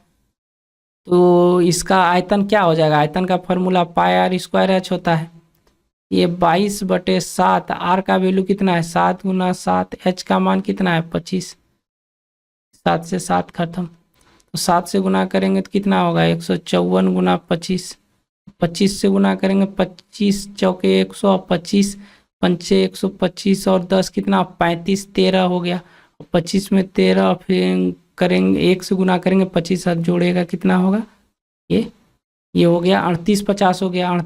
तो इसका आयतन क्या हो जाएगा? आयतन का formula pi r square h होता है। ये 22/7, आर का वैल्यू कितना है? 7 गुना 7, एच का मान कितना है? 25। 7 से 7 खत्म, तो 7 से गुना करेंगे तो कितना होगा? 154 गुना 25। 25 से गुना करेंगे, 25 चौके 100, 25 पंचे 125 और 10 कितना? 35, 13 हो गया। 25 में 13 फिर करेंगे, 1 से गुना करेंगे, 25 साथ जोड़ेगा कितना होगा? ये हो गया 3850 हो गया।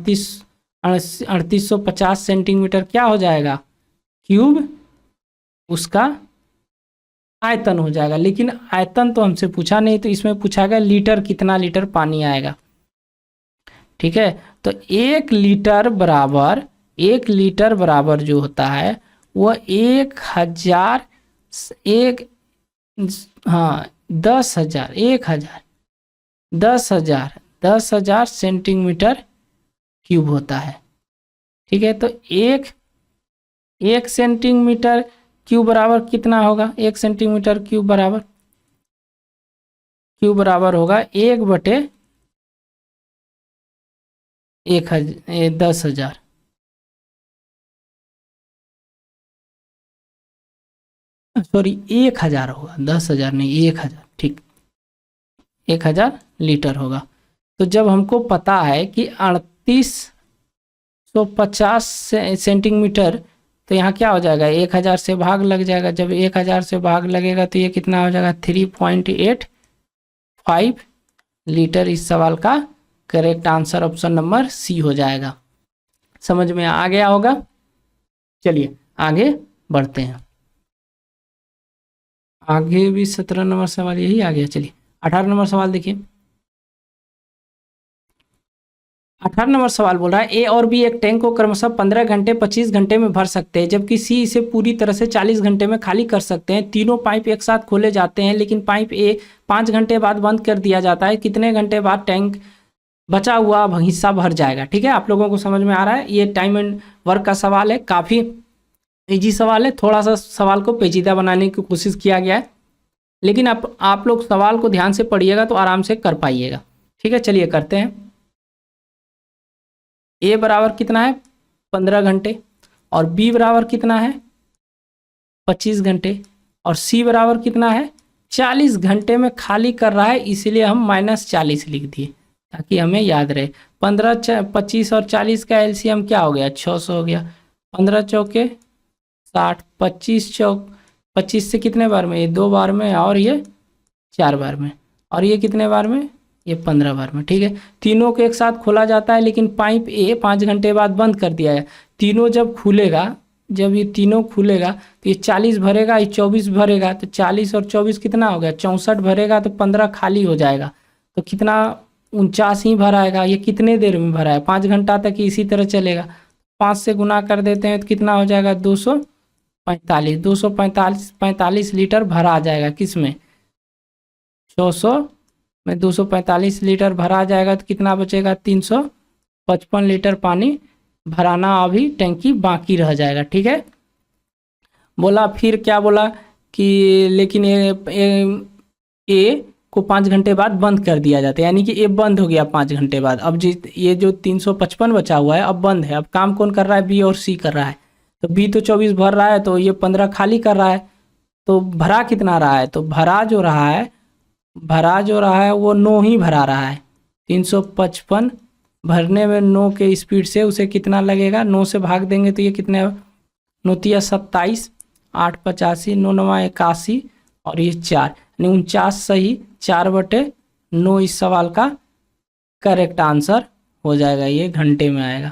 3850 सेंटीमीटर क्या हो जाएगा? क्यूब उसका आयतन हो जाएगा। लेकिन आयतन तो हमसे पूछा नहीं, तो इसमें पूछा गया लीटर, कितना लीटर पानी आएगा। ठीक है, तो 1 लीटर बराबर जो होता है वह 1000 10,000 सेंटीमीटर क्यूब होता है। ठीक है, तो एक सेंटीमीटर क्यूब बराबर कितना होगा? 1 सेंटीमीटर क्यूब बराबर होगा 10,000। सॉरी, 1000 होगा, 10,000 नहीं, 1000। ठीक, 1000 लीटर होगा। तो जब हमको पता है कि 3850 सेंटीमीटर, तो यहाँ क्या हो जाएगा? 1000 से भाग लग जाएगा। जब 1000 से भाग लगेगा तो ये कितना हो जाएगा? 3.85 लीटर। इस सवाल का correct answer option number C हो जाएगा। समझ में आ गया होगा? चलिए आगे बढ़ते हैं। आगे भी 17 नंबर सवाल यही आ गया। चलिए 18 नंबर सवाल देखिए। 18 नंबर सवाल बोल रहा है, ए और बी एक टैंक को क्रमशः 15 घंटे 25 घंटे में भर सकते हैं, जबकि सी इसे पूरी तरह से 40 घंटे में खाली कर सकते हैं। तीनों पाइप एक साथ खोले जाते हैं, लेकिन पाइप ए 5 घंटे बाद बंद कर दिया जाता है। कितने घंटे बाद टैंक बचा हुआ हिस्सा भर जाएगा? ठीक है, आप लोगों को समझ में आ रहा है? ये टाइम एंड वर्क का सवाल है, काफ़ी ईजी सवाल है। थोड़ा सा सवाल को पेचीदा बनाने की कोशिश किया गया है, लेकिन आप लोग सवाल को ध्यान से पढ़िएगा तो आराम से कर पाइएगा। ठीक है, चलिए करते हैं। ए बराबर कितना है? 15 घंटे, और बी बराबर कितना है? 25 घंटे, और सी बराबर कितना है? 40 घंटे में खाली कर रहा है, इसलिए हम -40 लिख दिए ताकि हमें याद रहे। 15, 25 और 40 का एलसीएम क्या हो गया? 600 हो गया। 15 चौके 60, 25 से कितने बार में? ये 2 बार में, और ये 4 बार में, और ये कितने बार में? ये 15 बार में। ठीक है, तीनों को एक साथ खोला जाता है, लेकिन पाइप ए 5 घंटे बाद बंद कर दिया है। तीनों जब ये तीनों खुलेगा तो ये 40 भरेगा, ये 24 भरेगा, तो 40 और 24 कितना हो गया? 64 भरेगा, तो 15 खाली हो जाएगा। तो कितना? 49 ही भराएगा। ये कितने देर में भरा है? 5 घंटा तक इसी तरह चलेगा। 5 से गुना कर देते हैं तो कितना हो जाएगा? 245 लीटर भरा आ जाएगा। किस में? 600 में 245 लीटर भरा आ जाएगा, तो कितना बचेगा? 355 लीटर पानी भराना अभी टैंकी बाकी रह जाएगा। ठीक है, बोला फिर क्या बोला कि लेकिन ए को 5 घंटे बाद बंद कर दिया जाता है, यानी कि ए बंद हो गया 5 घंटे बाद। अब ये जो 355 बचा हुआ है अब बंद है। अब काम कौन कर रहा है? बी और सी कर रहा है। तो बी तो 24 भर रहा है, तो ये 15 खाली कर रहा है। तो भरा कितना रहा है? तो भरा जो रहा है वो 9 ही भरा रहा है। 355 भरने में 9 के स्पीड से उसे कितना लगेगा, 9 से भाग देंगे तो ये कितने, 9 27, 8 85, 9 9 81 और ये 4 यानी 49 सही 4/9 इस सवाल का करेक्ट आंसर हो जाएगा। ये घंटे में आएगा।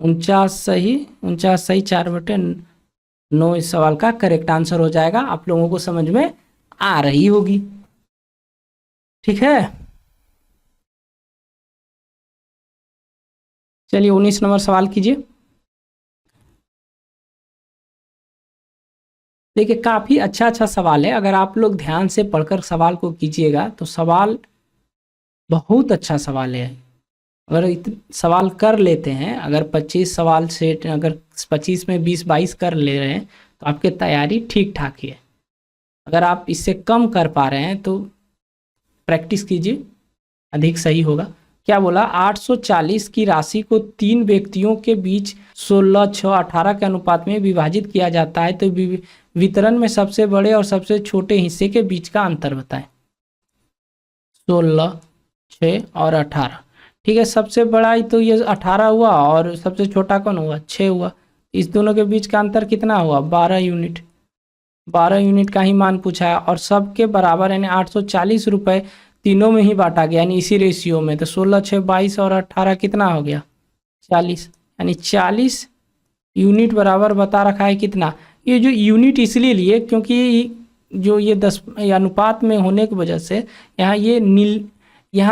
49 सही 4/9 इस सवाल का करेक्ट आंसर हो जाएगा। आप लोगों को समझ में आ रही होगी, ठीक है। चलिए 19 नंबर सवाल कीजिए। देखिए काफ़ी अच्छा सवाल है। अगर आप लोग ध्यान से पढ़कर सवाल को कीजिएगा तो सवाल बहुत अच्छा सवाल है। अगर सवाल कर लेते हैं, अगर 25 सवाल से अगर 25 में 20-22 कर ले रहे हैं तो आपकी तैयारी ठीक ठाक ही है। अगर आप इससे कम कर पा रहे हैं तो प्रैक्टिस कीजिए, अधिक सही होगा। क्या बोला, 840 की राशि को 3 व्यक्तियों के बीच 16, 6, 18 के अनुपात में विभाजित किया जाता है तो वितरण में सबसे बड़े और सबसे छोटे हिस्से के बीच का अंतर बताएं। 16, 6 और 18, ठीक है। सबसे बड़ा ही तो ये 18 हुआ और सबसे छोटा कौन हुआ, 6 हुआ। इस दोनों के बीच का अंतर कितना हुआ, 12 यूनिट। 12 यूनिट का ही मान पूछा है और सबके बराबर यानी 840 रुपये तीनों में ही बांटा गया, यानी इसी रेशियो में। तो 16, 6, 22 और 18 कितना हो गया, 40, यानी 40 यूनिट बराबर बता रखा है कितना। ये जो यूनिट इसलिए लिए क्योंकि जो ये 10 अनुपात में होने की वजह से यहाँ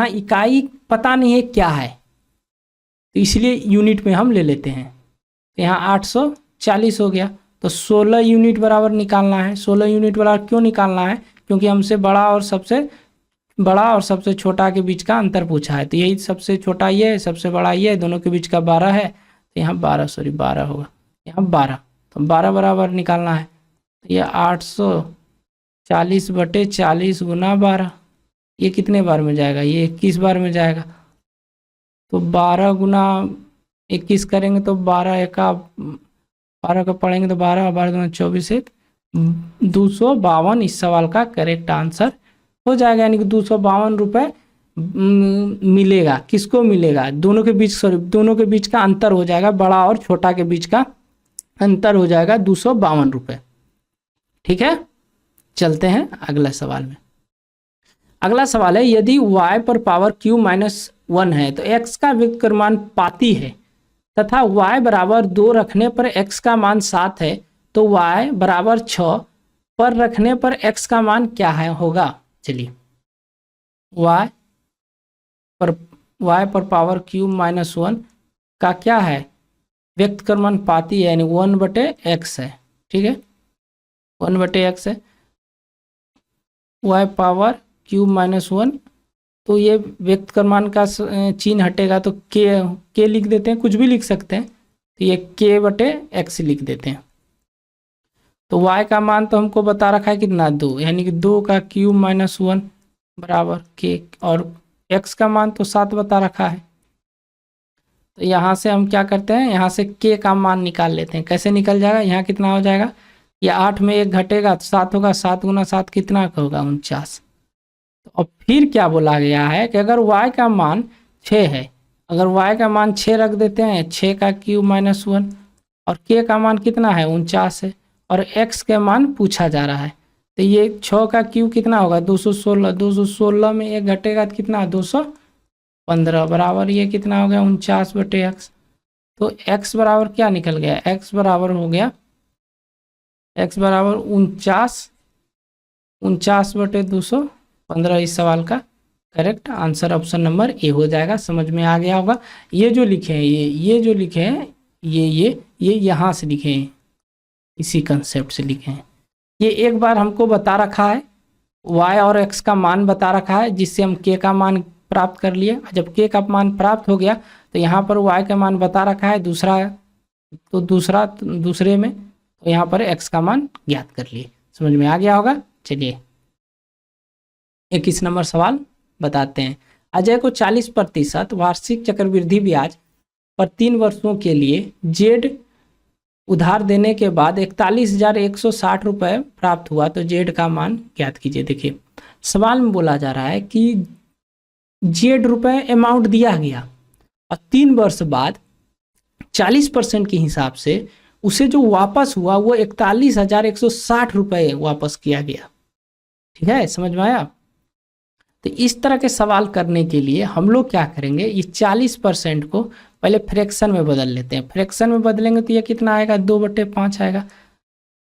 इकाई पता नहीं है क्या है, तो इसलिए यूनिट में हम ले लेते हैं। तो यहाँ 840 हो गया, तो 16 यूनिट बराबर निकालना है। 16 यूनिट बराबर क्यों निकालना है, क्योंकि हमसे बड़ा और सबसे छोटा के बीच का अंतर पूछा है। तो यही सबसे छोटा ये है, सबसे बड़ा ये है, दोनों के बीच का 12 है। तो यहाँ 12 होगा, यहाँ 12, तो 12 बराबर निकालना है। तो ये 840/40 गुना 12, ये कितने बार में जाएगा, ये 21 बार में जाएगा। तो 12 गुना 21 करेंगे तो 12 का पढ़ेंगे तो 12 गुना 24 है 252 इस सवाल का करेक्ट आंसर हो जाएगा। यानी कि 252 रुपये मिलेगा। किसको मिलेगा, दोनों के बीच का अंतर हो जाएगा, बड़ा और छोटा के बीच का अंतर हो जाएगा 252 रुपये, ठीक है। चलते हैं अगला सवाल में। अगला सवाल है, यदि y पर पावर q - 1 है तो x का व्यक्त मान पाती है तथा y बराबर 2 रखने पर x का मान 7 है तो y बराबर 6 पर रखने पर x का मान क्या है होगा। चलिए y पर पावर q - 1 का क्या है, व्यक्त क्रमांक पाती है यानी 1/x है, ठीक है। 1/x है, y पावर q - 1, तो ये व्यक्त क्रमांक का चिन्ह हटेगा तो k लिख देते हैं, कुछ भी लिख सकते हैं। तो ये k/x लिख देते हैं। तो y का मान तो हमको बता रखा है कितना, 2, यानी कि 2 का q - 1 बराबर k, और x का मान तो 7 बता रखा है। तो यहाँ से हम क्या करते हैं, यहाँ से k का मान निकाल लेते हैं। कैसे निकल जाएगा, यहाँ कितना हो जाएगा, ये 8 में 1 घटेगा तो 7 होगा, 7 गुना 7 कितना होगा, 49। तो अब फिर क्या बोला गया है कि अगर y का मान 6 है, अगर y का मान 6 रख देते हैं, 6 का q - 1 और k का मान कितना है, 49 है, और x के मान पूछा जा रहा है। तो ये 6 का q कितना होगा, 216, 216 में 1 घटेगा तो कितना, 215 बराबर ये कितना हो गया, 49/x। तो x बराबर क्या निकल गया, x बराबर हो गया 49/215 इस सवाल का correct answer option number A हो जाएगा। समझ में आ गया होगा। ये जो लिखे हैं ये जो लिखे हैं ये यहाँ से लिखे हैं, इसी कंसेप्ट से लिखे हैं। ये एक बार हमको बता रखा है, y और x का मान बता रखा है, जिससे हम k का मान प्राप्त कर लिए। जब k का मान प्राप्त हो गया तो यहाँ पर y का मान बता रखा है दूसरे में, तो यहाँ पर x का मान ज्ञात कर लिए। समझ में आ गया होगा। चलिए 21 नंबर सवाल बताते हैं। अजय को 40% वार्षिक चक्रवृद्धि ब्याज पर 3 वर्षों के लिए जेड उधार देने के बाद 41,160 रुपये प्राप्त हुआ तो जेड का मान ज्ञात कीजिए। देखिए सवाल में बोला जा रहा है कि जेड रुपये अमाउंट दिया गया और 3 वर्ष बाद 40% के हिसाब से उसे जो वापस हुआ वो 41,160 रुपये वापस किया गया। ठीक है, समझ में आया। तो इस तरह के सवाल करने के लिए हम लोग क्या करेंगे, ये 40% को पहले फ्रैक्शन में बदल लेते हैं। फ्रैक्शन में बदलेंगे तो ये कितना आएगा, 2/5 आएगा।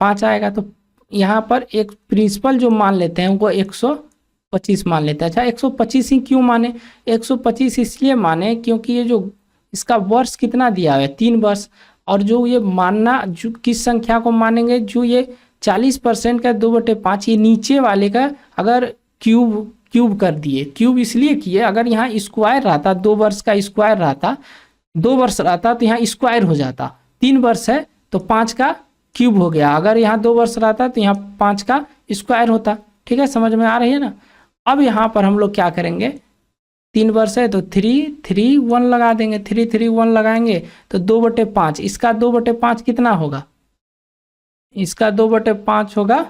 5 आएगा तो यहाँ पर एक प्रिंसिपल जो मान लेते हैं वो 125 मान लेते हैं। अच्छा, 125 ही क्यों माने, 125 इसलिए माने क्योंकि ये जो इसका वर्ष कितना दिया हुआ है, 3 वर्ष। और जो ये मानना, जो किस संख्या को मानेंगे, जो ये 40% का 2/5, ये नीचे वाले का अगर क्यूब कर दिए। क्यूब इसलिए किए, अगर यहाँ स्क्वायर रहता, 2 वर्ष का स्क्वायर रहता, 2 वर्ष रहता तो यहाँ स्क्वायर हो जाता। 3 वर्ष है तो 5 का क्यूब हो गया। अगर यहाँ 2 वर्ष रहता तो यहाँ 5 का स्क्वायर होता। ठीक है, समझ में आ रही है ना। अब यहाँ पर हम लोग क्या करेंगे, 3 वर्ष है तो 3 लगा देंगे। 3 लगाएंगे तो 2/5, इसका 2/5 कितना होगा, इसका 2/5 होगा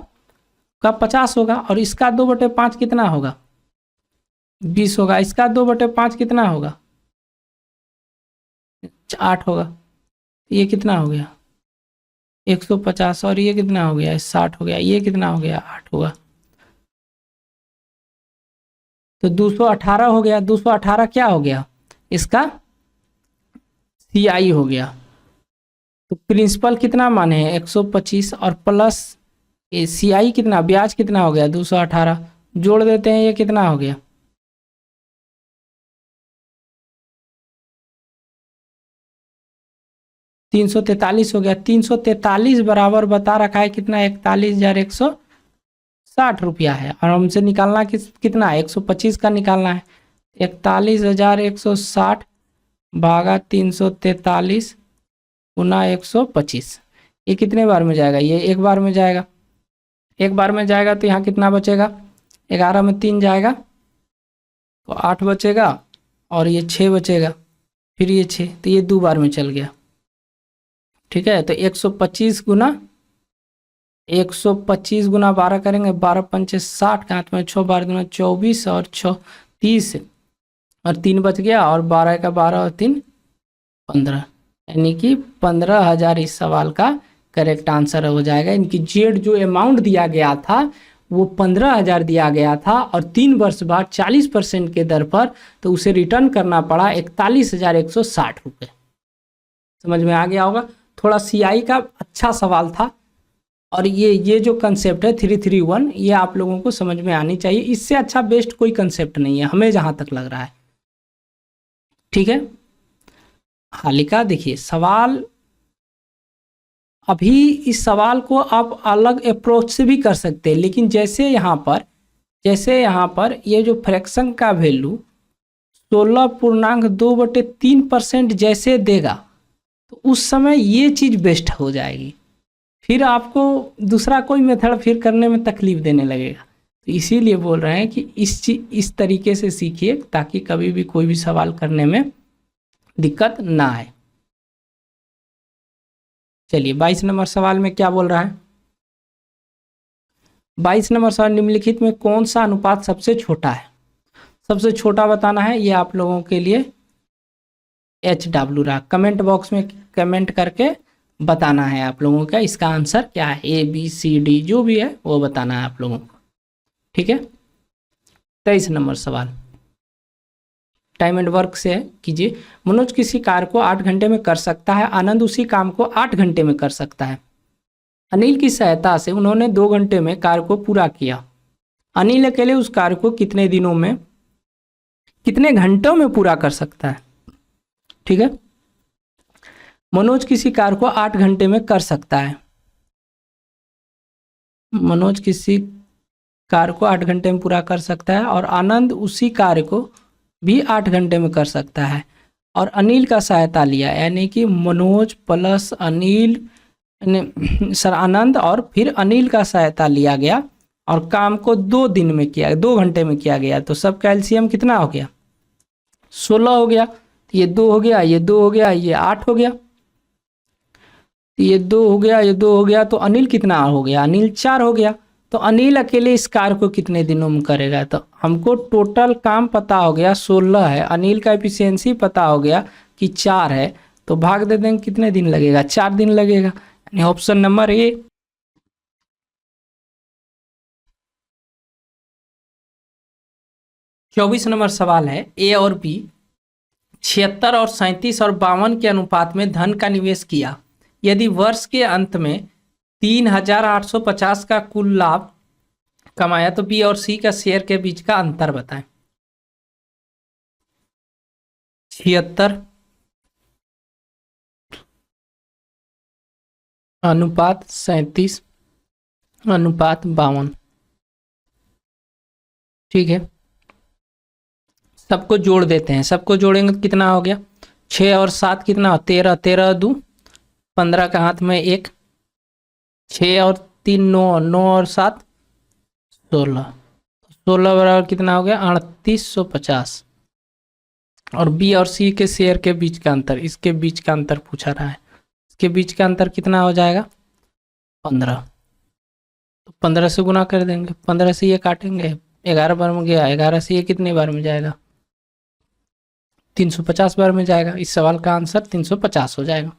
का 50 होगा। और इसका 2/5 कितना होगा, 20 होगा। इसका 2/5 कितना होगा, 8 होगा। ये कितना हो गया, 150। और ये कितना हो गया, 60 हो गया। ये कितना हो गया, 8 होगा। तो 218 हो गया। 218 क्या हो गया, इसका CI हो गया। तो प्रिंसिपल कितना माने हैं, 125 और प्लस CI कितना, ब्याज कितना हो गया, 218 जोड़ देते हैं। ये कितना हो गया, 343 हो गया। 343 बराबर बता रखा है कितना, 41,160 रुपया है। और हमसे निकालना कितना है, 125 का निकालना है। 41,160 भागा 343 गुना 125, ये कितने बार में जाएगा, ये एक बार में जाएगा। एक बार में जाएगा तो यहाँ कितना बचेगा, 11 में 3 जाएगा तो 8 बचेगा। और ये 6 बचेगा, फिर ये 6, तो ये 2 बार में चल गया। ठीक है, तो 125 गुना 12 करेंगे, 12 पंचे 60 के हाथ में 6 बार दूना 24 और 6 30 और 3 बच गया। और 12 का 12 और 3 15, यानी कि 15,000 इस सवाल का करेक्ट आंसर हो जाएगा। इनकी जेड जो अमाउंट दिया गया था वो 15,000 दिया गया था और 3 वर्ष बाद 40% के दर पर तो उसे रिटर्न करना पड़ा 41,160 रुपये। समझ में आ गया होगा। थोड़ा CI का अच्छा सवाल था और ये जो कंसेप्ट है 331 ये आप लोगों को समझ में आनी चाहिए। इससे अच्छा बेस्ट कोई कंसेप्ट नहीं है हमें जहाँ तक लग रहा है। ठीक है, हालिका देखिए सवाल, अभी इस सवाल को आप अलग अप्रोच से भी कर सकते हैं, लेकिन जैसे यहाँ पर ये जो फ्रैक्शन का वैल्यू 16.2/3% जैसे देगा तो उस समय ये चीज़ बेस्ट हो जाएगी। फिर आपको दूसरा कोई मेथड फिर करने में तकलीफ देने लगेगा। तो इसीलिए बोल रहे हैं कि इस तरीके से सीखिए ताकि कभी भी कोई भी सवाल करने में दिक्कत ना आए। चलिए 22 नंबर सवाल में क्या बोल रहा है। 22 नंबर सवाल, निम्नलिखित में कौन सा अनुपात सबसे छोटा है। सबसे छोटा बताना है, ये आप लोगों के लिए HW रहा। कमेंट बॉक्स में कमेंट करके बताना है आप लोगों का इसका आंसर क्या है, ABCD जो भी है वो बताना है आप लोगों को। ठीक है, 23 नंबर सवाल टाइम एंड वर्क से कीजिए। मनोज किसी कार्य को 8 घंटे में कर सकता है, आनंद उसी काम को 8 घंटे में कर सकता है। अनिल की सहायता से उन्होंने 2 घंटे में कार्य को पूरा किया। अनिल अकेले उस कार्य को कितने दिनों में, कितने घंटों में पूरा कर सकता है। ठीक है, मनोज किसी कार्य को 8 घंटे में कर सकता है। मनोज किसी कार्य को 8 घंटे में पूरा कर सकता है और आनंद उसी कार्य को भी 8 घंटे में कर सकता है। और अनिल का सहायता लिया, यानी कि मनोज प्लस अनिल आनंद और फिर अनिल का सहायता लिया गया और काम को 2 दिन में किया, 2 घंटे में किया गया। तो सब का एलसीएम कितना हो गया, 16 हो गया। तो ये 2 हो गया, ये 2 हो गया, ये 8 हो गया। तो ये 2 हो गया, ये 2 हो गया, तो अनिल कितना हो गया, अनिल 4 हो गया। तो अनिल अकेले इस कार्य को कितने दिनों में करेगा। तो हमको टोटल काम पता हो गया 16 है, अनिल का एफिशिएंसी पता हो गया कि 4 है, तो भाग दे देंगे कितने दिन लगेगा, 4 दिन लगेगा, यानी ऑप्शन नंबर ए। 24 नंबर सवाल है, ए और बी 76 और 37 और 52 के अनुपात में धन का निवेश किया, यदि वर्ष के अंत में 3850 का कुल लाभ कमाया तो बी और सी का शेयर के बीच का अंतर बताएं। 76 अनुपात 37 अनुपात 52, ठीक है, सबको जोड़ देते हैं, सबको जोड़ेंगे तो कितना हो गया, 6 और 7 कितना, 13, 13 2 15 का हाथ में 1, 6 और 3 9, 9 और 7 16, 16 बराबर कितना हो गया 3850। और बी और सी के शेयर के बीच का अंतर, इसके बीच का अंतर पूछा रहा है, इसके बीच का अंतर कितना हो जाएगा 15, तो 15 से गुना कर देंगे, 15 से ये काटेंगे, 11 बार में गया, 11 से ये कितने बार में जाएगा 350 बार में जाएगा। इस सवाल का आंसर 350 हो जाएगा।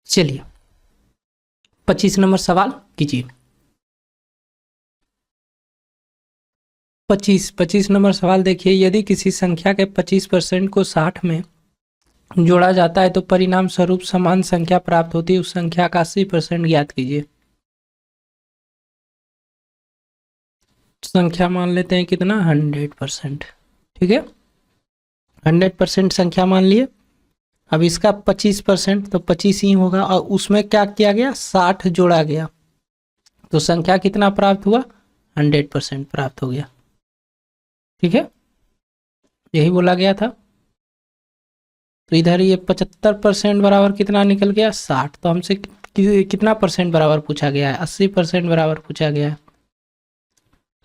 चलिए 25 नंबर सवाल कीजिए। 25 नंबर सवाल देखिए, यदि किसी संख्या के 25% को 60 में जोड़ा जाता है तो परिणाम स्वरूप समान संख्या प्राप्त होती है, उस संख्या का 80% ज्ञात कीजिए। संख्या मान लेते हैं कितना 100%, ठीक है, 100% संख्या मान लिए। अब इसका 25% तो 25 ही होगा, और उसमें क्या किया गया 60 जोड़ा गया, तो संख्या कितना प्राप्त हुआ 100% प्राप्त हो गया, ठीक है, यही बोला गया था। तो इधर ये 75% बराबर कितना निकल गया 60, तो हमसे कितना परसेंट बराबर पूछा गया है 80% बराबर पूछा गया है।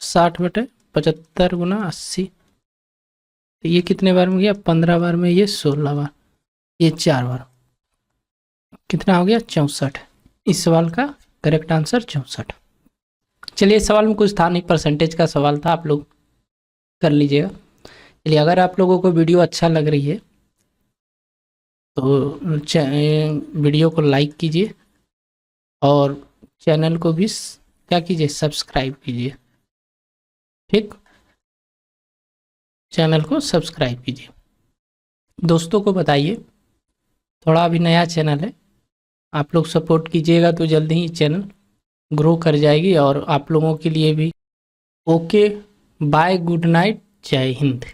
60/75 गुना 80, तो ये कितने बार में गया 15 बार में, ये 16 बार, ये 4 बार, कितना हो गया 64। इस सवाल का करेक्ट आंसर 64। चलिए इस सवाल में कुछ था नहीं, परसेंटेज का सवाल था, आप लोग कर लीजिएगा। चलिए अगर आप लोगों को वीडियो अच्छा लग रही है तो वीडियो को लाइक कीजिए और चैनल को भी क्या कीजिए सब्सक्राइब कीजिए, ठीक, चैनल को सब्सक्राइब कीजिए। दोस्तों को बताइए, थोड़ा अभी नया चैनल है, आप लोग सपोर्ट कीजिएगा तो जल्दी ही चैनल ग्रो कर जाएगी। और आप लोगों के लिए भी ओके बाय, गुड नाइट, जय हिंद।